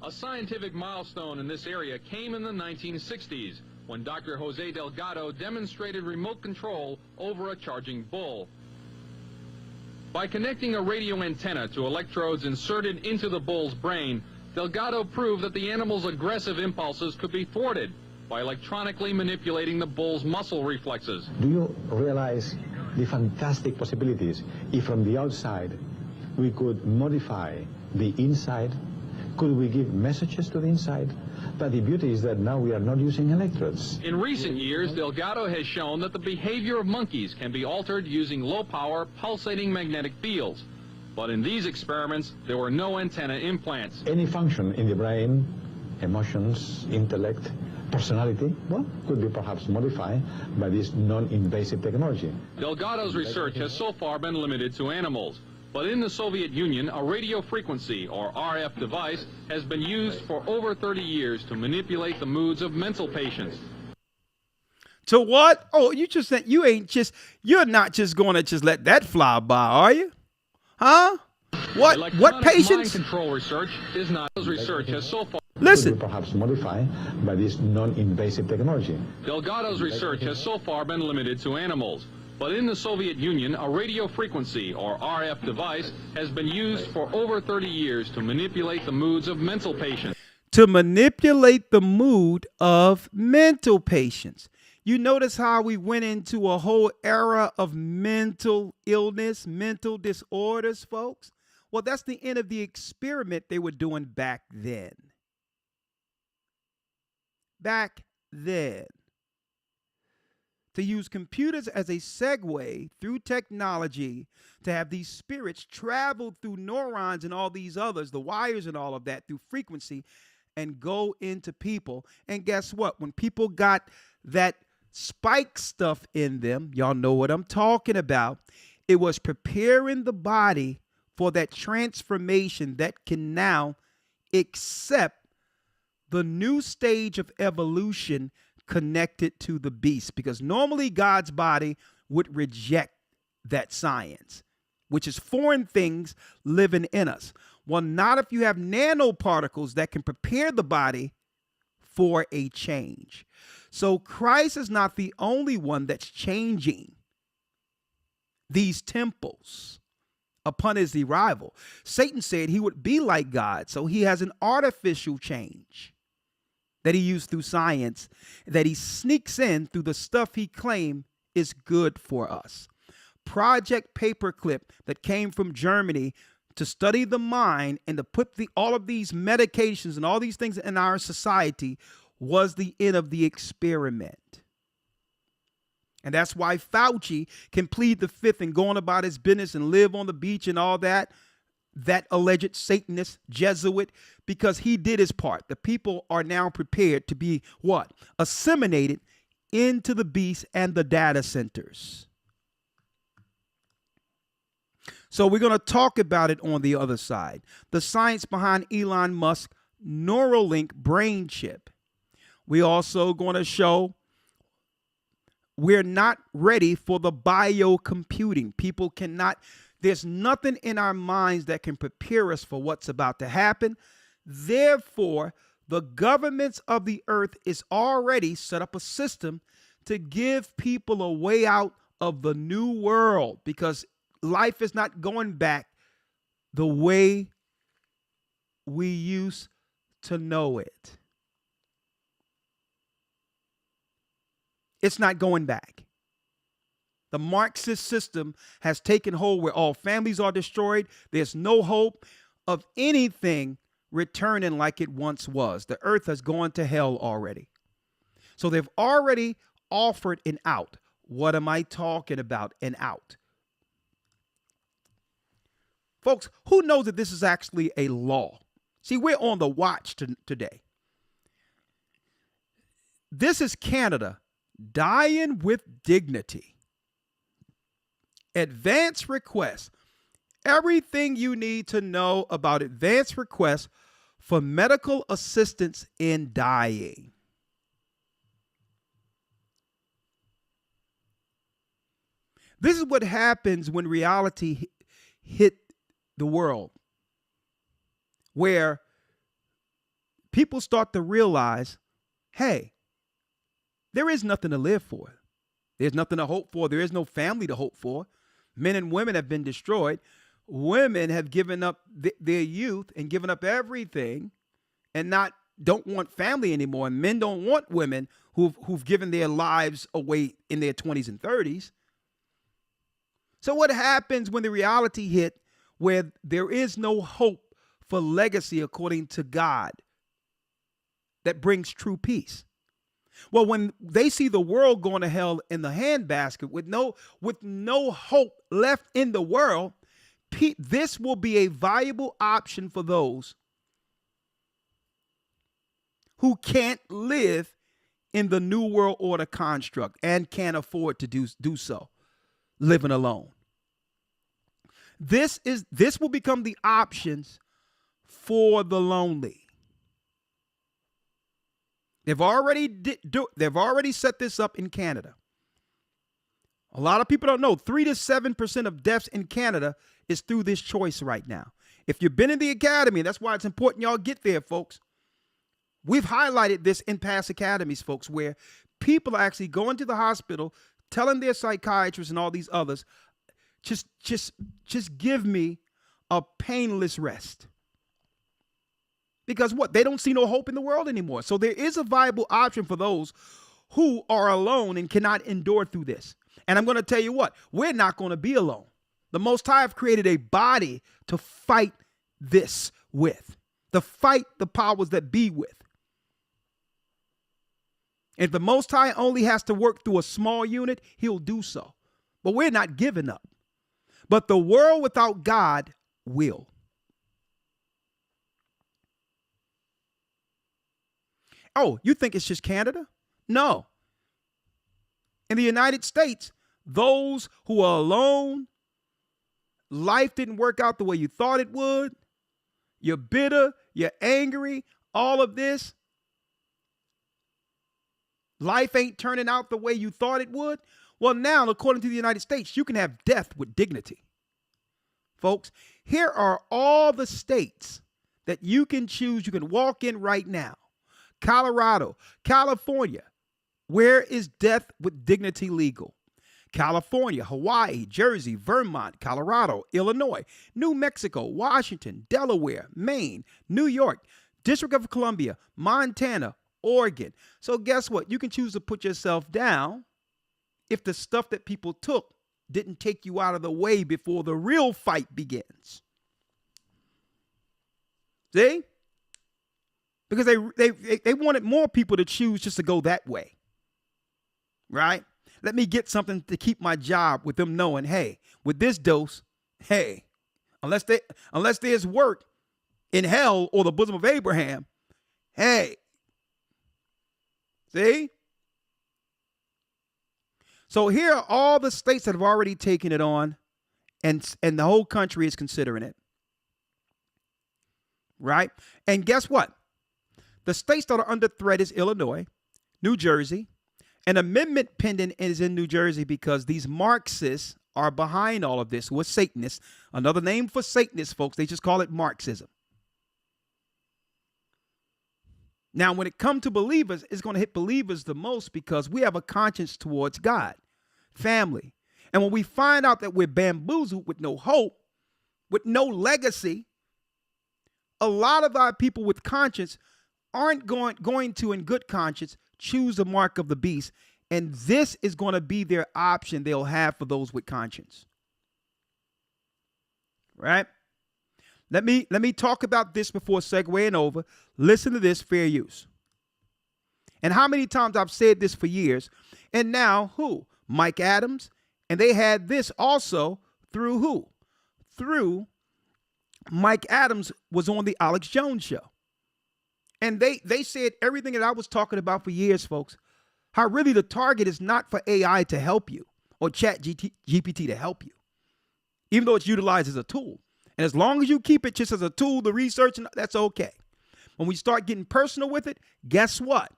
S6: A scientific milestone in this area came in the 1960s when Dr. Jose Delgado demonstrated remote control over a charging bull. By connecting a radio antenna to electrodes inserted into the bull's brain, Delgado proved that the animal's aggressive impulses could be thwarted by electronically manipulating the bull's muscle reflexes.
S7: Do you realize the fantastic possibilities if from the outside we could modify the inside? Could we give messages to the inside? But the beauty is that now we are not using electrodes.
S6: In recent years, Delgado has shown that the behavior of monkeys can be altered using low-power, pulsating magnetic fields. But in these experiments, there were no antenna implants.
S7: Any function in the brain, emotions, intellect, personality, well, could be perhaps modified by this non-invasive technology.
S6: Delgado's research has so far been limited to animals. But in the Soviet Union, a radio frequency, or RF device, has been used for over 30 years to manipulate the moods of mental patients.
S1: To what? Oh, you just said you're not just going to just let that fly by, are you? Huh? What
S6: Electronic
S1: patients?
S6: Mind control research is not. Research has so far.
S1: Listen.
S7: Could be perhaps modified by this non-invasive technology.
S6: Delgado's research has so far been limited to animals. But in the Soviet Union, a radio frequency, or RF device, has been used for over 30 years to manipulate the moods of mental patients.
S1: To manipulate the mood of mental patients. You notice how we went into a whole era of mental illness, mental disorders, folks? Well, that's the end of the experiment they were doing back then. Back then. To use computers as a segue through technology to have these spirits travel through neurons and all these others, the wires and all of that, through frequency and go into people. And guess what? When people got that spike stuff in them, y'all know what I'm talking about, it was preparing the body for that transformation that can now accept the new stage of evolution connected to the beast, because normally God's body would reject that science, which is foreign things living in us. Well, not if you have nanoparticles that can prepare the body for a change. So Christ is not the only one that's changing these temples upon his arrival. Satan said he would be like God, so he has an artificial change that he used through science, that he sneaks in through the stuff he claimed is good for us. Project Paperclip that came from Germany to study the mind and to put all of these medications and all these things in our society was the end of the experiment. And that's why Fauci can plead the fifth and go on about his business and live on the beach and all that alleged Satanist Jesuit, because he did his part. The people are now prepared to be what? Assimilated into the beast and the data centers. So we're going to talk about it on the other side. The science behind Elon Musk's Neuralink brain chip. We also going to show we're not ready for the biocomputing. People cannot, there's nothing in our minds that can prepare us for what's about to happen. Therefore, the governments of the earth is already set up a system to give people a way out of the new world, because life is not going back the way we used to know it. It's not going back. The Marxist system has taken hold where all families are destroyed. There's no hope of anything returning like it once was. The earth has gone to hell already. So they've already offered an out. What am I talking about? An out. Folks, who knows that this is actually a law? See, we're on the watch today. This is Canada dying with dignity. Advance request. Everything you need to know about advance requests for medical assistance in dying. This is what happens when reality hit the world, where people start to realize, hey, there is nothing to live for. There's nothing to hope for. There is no family to hope for. Men and women have been destroyed. Women have given up their youth and given up everything and don't want family anymore. And men don't want women who've given their lives away in their 20s and 30s. So what happens when the reality hit where there is no hope for legacy according to God that brings true peace? Well, when they see the world going to hell in the handbasket with no hope left in the world, this will be a viable option for those who can't live in the New World Order construct and can't afford to do so, living alone. This will become the options for the lonely. They've already set this up in Canada. A lot of people don't know 3 to 7% of deaths in Canada is through this choice right now. If you've been in the academy, that's why it's important y'all get there, folks. We've highlighted this in past academies, folks, where people are actually going to the hospital, telling their psychiatrists and all these others, just give me a painless rest. Because what? They don't see no hope in the world anymore. So there is a viable option for those who are alone and cannot endure through this. And I'm going to tell you what, we're not going to be alone. The Most High have created a body to fight this with, to fight the powers that be with. If the Most High only has to work through a small unit, he'll do so. But we're not giving up. But the world without God will. Oh, you think it's just Canada? No. In the United States, those who are alone, life didn't work out the way you thought it would, you're bitter, you're angry, all of this, life ain't turning out the way you thought it would. Well, now, according to the United States, you can have death with dignity. Folks, here are all the states that you can choose. You can walk in right now. Colorado, California, where is death with dignity legal? California, Hawaii, Jersey, Vermont, Colorado, Illinois, New Mexico, Washington, Delaware, Maine, New York, District of Columbia, Montana, Oregon. So guess what? You can choose to put yourself down if the stuff that people took didn't take you out of the way before the real fight begins. See? Because they wanted more people to choose just to go that way. Right? Let me get something to keep my job with them knowing, hey, with this dose, hey, unless there's work in hell or the bosom of Abraham, hey. See? So here are all the states that have already taken it on, and the whole country is considering it. Right? And guess what? The states that are under threat is Illinois, New Jersey. An amendment pending is in New Jersey because these Marxists are behind all of this, who are Satanists. Another name for Satanists, folks, they just call it Marxism. Now, when it comes to believers, it's going to hit believers the most because we have a conscience towards God, family. And when we find out that we're bamboozled with no hope, with no legacy, a lot of our people with conscience aren't going to, in good conscience, choose the mark of the beast. And this is going to be their option they'll have for those with conscience. Right? Let me talk about this before segueing over. Listen to this, fair use. And how many times I've said this for years. And now who? Mike Adams. And they had this also through who? Through Mike Adams was on the Alex Jones show. And they said everything that I was talking about for years, folks, how really the target is not for AI to help you or chat GPT to help you, even though it's utilized as a tool. And as long as you keep it just as a tool to research, that's okay. When we start getting personal with it, guess what?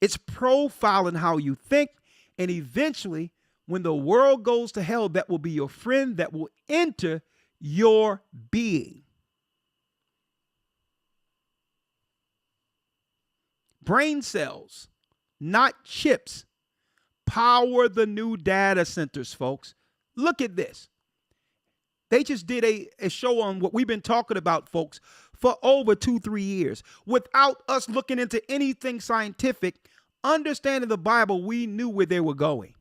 S1: It's profiling how you think. And eventually, when the world goes to hell, that will be your friend that will enter your being. Brain cells, not chips, power the new data centers, folks. Look at this. They just did a show on what we've been talking about, folks, for over 2-3 years. Without us looking into anything scientific, understanding the Bible, we knew where they were going.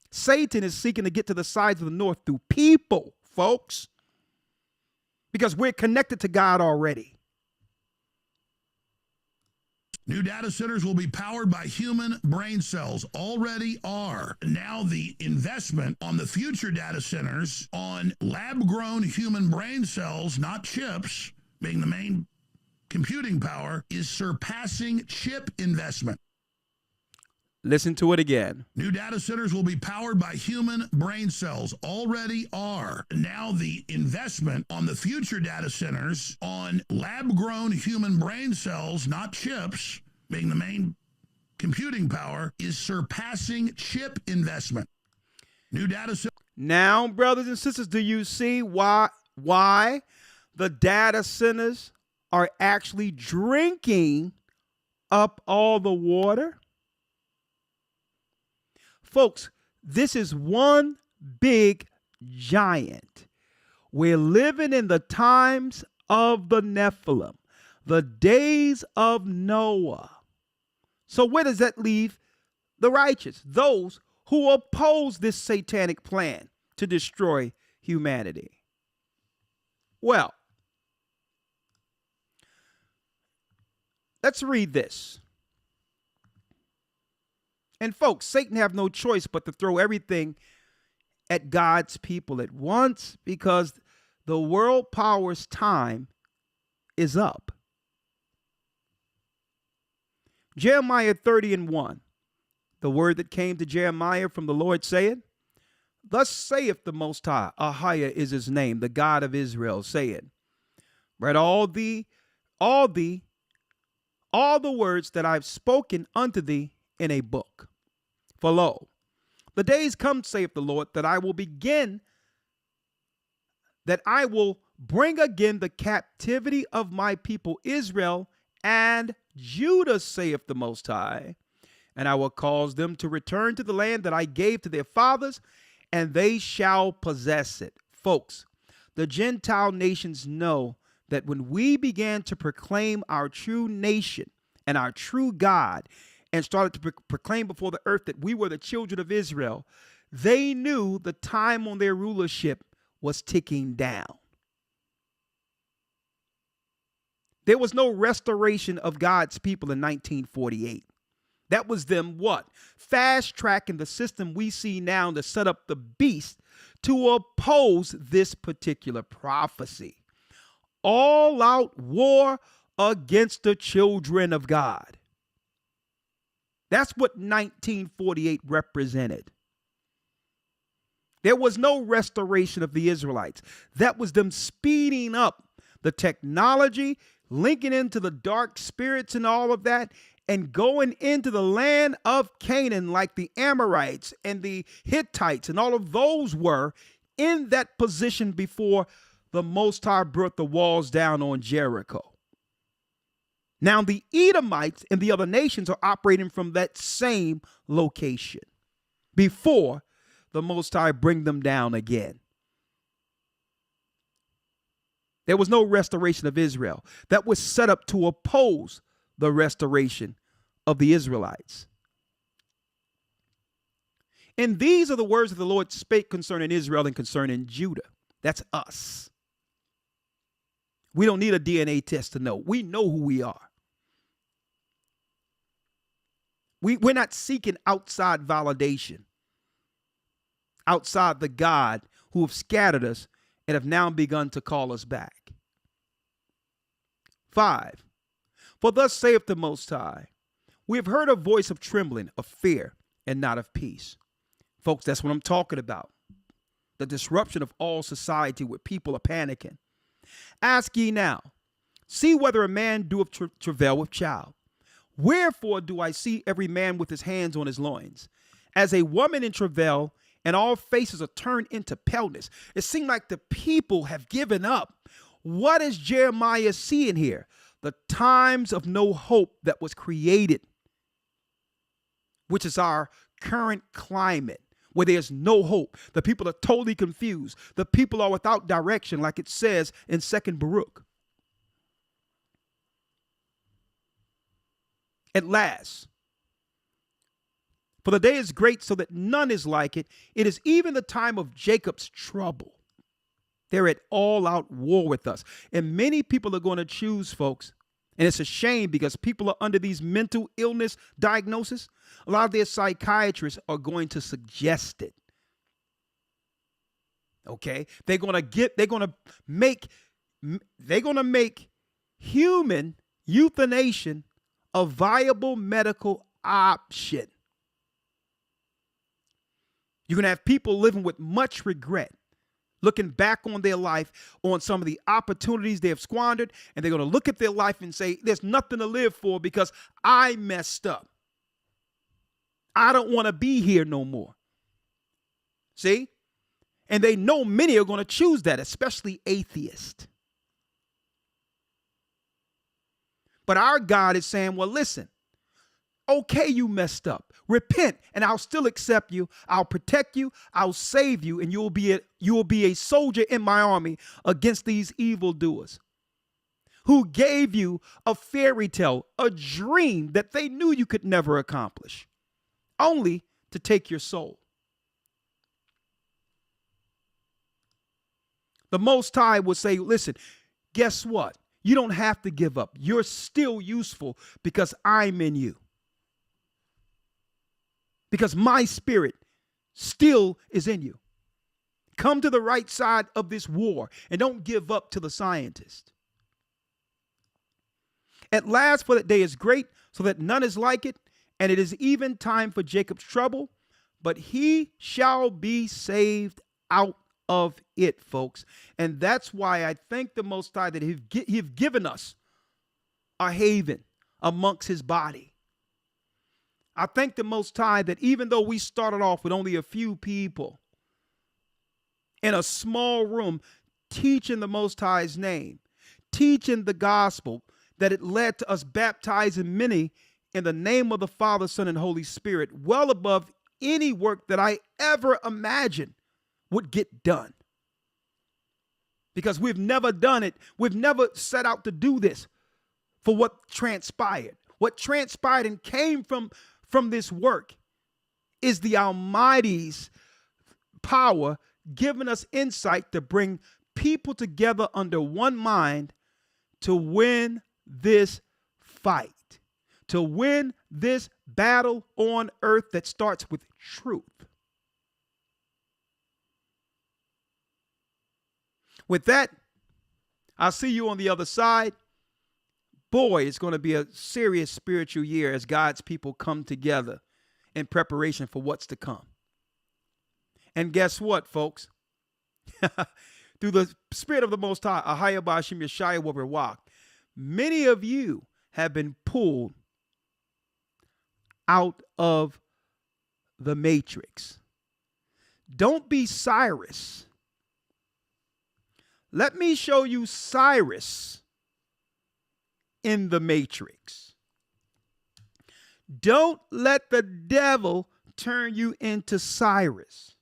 S1: Satan is seeking to get to the sides of the north through people, folks, because we're connected to God already.
S8: New data centers will be powered by human brain cells. Already are. Now the investment on the future data centers on lab-grown human brain cells, not chips, being the main computing power, is surpassing chip investment.
S1: Listen to it again.
S8: New data centers will be powered by human brain cells. Already are. Now the investment on the future data centers on lab-grown human brain cells, not chips, being the main computing power, is surpassing chip investment. New data centers.
S1: Now, brothers and sisters, do you see why the data centers are actually drinking up all the water? Folks, this is one big giant. We're living in the times of the Nephilim, the days of Noah. So where does that leave the righteous? Those who oppose this satanic plan to destroy humanity. Well, let's read this. And folks, Satan have no choice but to throw everything at God's people at once, because the world power's time is up. Jeremiah 30:1, the word that came to Jeremiah from the Lord saying, "Thus saith the Most High, Ahiah is his name, the God of Israel, saying, write all the words that I've spoken unto thee in a book. For lo, the days come, saith the Lord, that I will bring again the captivity of my people Israel and Judah, saith the Most High, and I will cause them to return to the land that I gave to their fathers, and they shall possess it." Folks, the Gentile nations know that when we began to proclaim our true nation and our true God, and started to proclaim before the earth that we were the children of Israel, they knew the time on their rulership was ticking down. There was no restoration of God's people in 1948. That was them what? Fast tracking the system we see now to set up the beast to oppose this particular prophecy. All out war against the children of God. That's what 1948 represented. There was no restoration of the Israelites. That was them speeding up the technology, linking into the dark spirits and all of that, and going into the land of Canaan like the Amorites and the Hittites and all of those were in that position before the Most High brought the walls down on Jericho. Now the Edomites and the other nations are operating from that same location before the Most High bring them down again. There was no restoration of Israel. That was set up to oppose the restoration of the Israelites. And these are the words that the Lord spake concerning Israel and concerning Judah. That's us. We don't need a DNA test to know. We know who we are. We're not seeking outside validation, outside the God who have scattered us and have now begun to call us back. 5. For thus saith the Most High, we have heard a voice of trembling, of fear, and not of peace. Folks, that's what I'm talking about. The disruption of all society where people are panicking. Ask ye now, see whether a man doeth travail with child. Wherefore do I see every man with his hands on his loins, as a woman in travail, and all faces are turned into paleness? It seemed like the people have given up. What is Jeremiah seeing here? The times of no hope that was created which is our current climate, where there's no hope. The people are totally confused. The people are without direction, like it says in 2nd Baruch. At last, for the day is great so that none is like it. It is even the time of Jacob's trouble. They're at all out war with us. And many people are going to choose, folks. And it's a shame because people are under these mental illness diagnoses. A lot of their psychiatrists are going to suggest it. Okay? They're going to make human euthanasia a viable medical option. You're going to have people living with much regret, looking back on their life, on some of the opportunities they have squandered, and they're going to look at their life and say, there's nothing to live for because I messed up. I don't want to be here no more. See? And they know many are going to choose that, especially atheists. But our God is saying, well, listen, okay, you messed up. Repent, and I'll still accept you. I'll protect you. I'll save you, and you will be a soldier in my army against these evildoers who gave you a fairy tale, a dream that they knew you could never accomplish, only to take your soul. The Most High will say, listen, guess what? You don't have to give up. You're still useful because I'm in you. Because my spirit still is in you. Come to the right side of this war and don't give up to the scientist. At last, for that day is great, so that none is like it, and it is even time for Jacob's trouble, but he shall be saved out of it, folks. And that's why I thank the Most High that he's given us a haven amongst his body. I thank the Most High that even though we started off with only a few people in a small room teaching the Most High's name, teaching the gospel, that it led to us baptizing many in the name of the Father, Son, and Holy Spirit, well above any work that I ever imagined would get done. Because we've never done it. We've never set out to do this for what transpired. What transpired and came from this work is the Almighty's power giving us insight to bring people together under one mind to win this fight, to win this battle on earth that starts with truth. With that, I'll see you on the other side. Boy, it's going to be a serious spiritual year as God's people come together in preparation for what's to come. And guess what, folks? Through the Spirit of the Most High, Ahaya Bashim Yeshaya will walk. Many of you have been pulled out of the matrix. Don't be Cyrus. Let me show you Cyrus in the matrix. Don't let the devil turn you into Cyrus.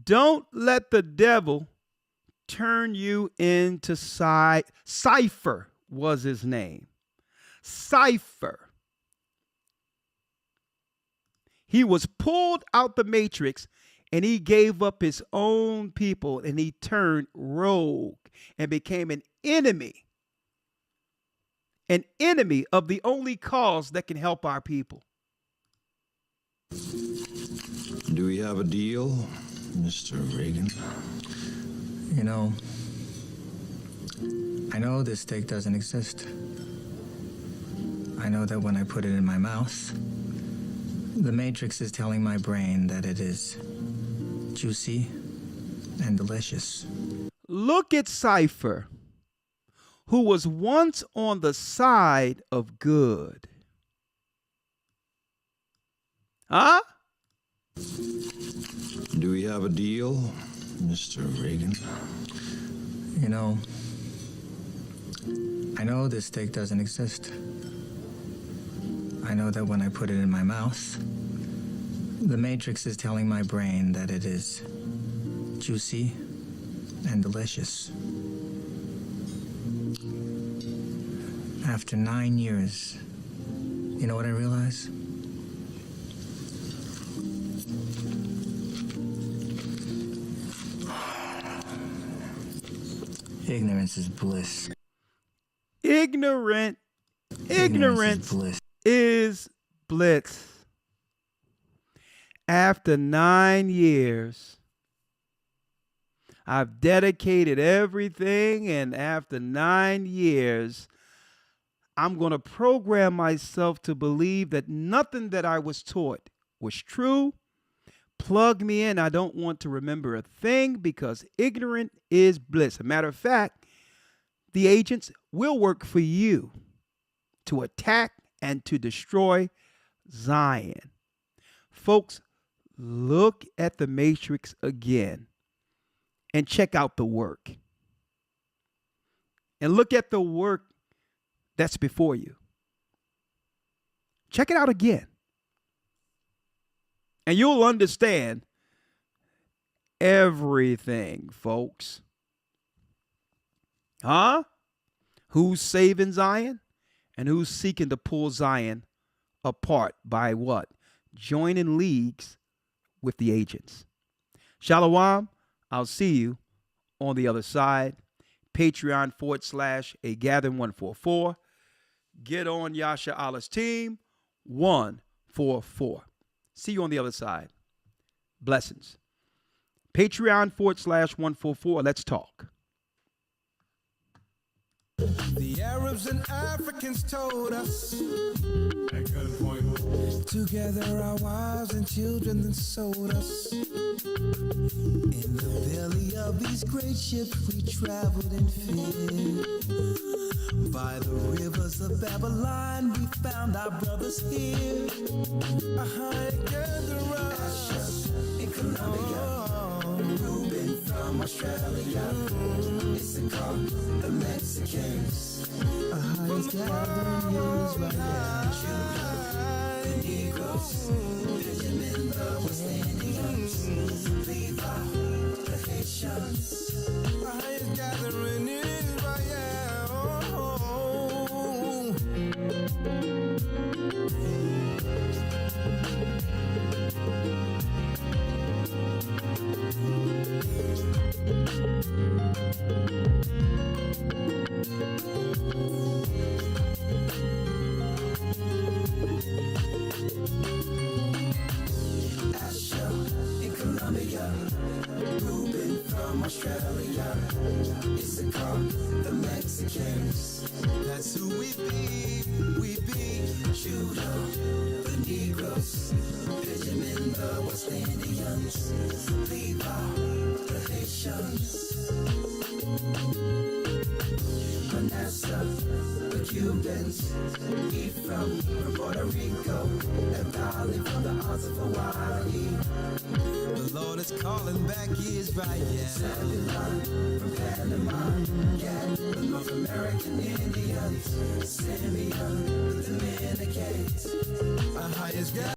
S1: Don't let the devil turn you into Cypher was his name. Cypher. He was pulled out the matrix and he gave up his own people and he turned rogue and became an enemy of the only cause that can help our people.
S3: Do we have a deal, Mr. Reagan?
S9: You know, I know this steak doesn't exist. I know that when I put it in my mouth, the Matrix is telling my brain that it is juicy and delicious.
S1: Look at Cypher, who was once on the side of good. Huh?
S3: have a deal, Mr. Reagan?
S9: You know, I know this steak doesn't exist. I know that when I put it in my mouth, the Matrix is telling my brain that it is juicy and delicious. After 9 years, you know what I realize? Ignorance is bliss.
S1: Ignorance is bliss. After 9 years, I've dedicated everything, and after 9 years, I'm going to program myself to believe that nothing that I was taught was true. Plug me in. I don't want to remember a thing because ignorant is bliss. As a matter of fact, the agents will work for you to attack and to destroy Zion. Folks, look at the Matrix again and check out the work. And look at the work that's before you. Check it out again. And you'll understand everything, folks. Huh? Who's saving Zion? And who's seeking to pull Zion apart by what? Joining leagues with the agents. Shalom. I'll see you on the other side. Patreon.com/agathering144. Get on Yasha Allah's team. 144. See you on the other side. Blessings. Patreon.com/144. Let's talk.
S3: The Arabs and Africans told us together our wives and children then sold us. In the belly of these great ships we traveled in fear. By the rivers of Babylon we found our brothers here. Together us in Colombia, Reuben from Australia, Issachar, the Mexicans. Our highest gathering is right now. The Negroes, Benjamin, the West Indians, Levi, the Haitians. Our highest gathering is right now. Asher in Colombia, Reuben from Australia, Issachar, the Mexicans. That's who we be. We be Judah, the Negroes, Benjamin, the West Indians, Levi, the Haitians, Manasseh, the Cubans, Ephraim from Puerto Rico, and Dolly from the Isles of Hawaii. The Lord is calling back Israel. Zebulon from Panama, Gad, the North American Indians, Simeon, the Dominicans. Our highest God.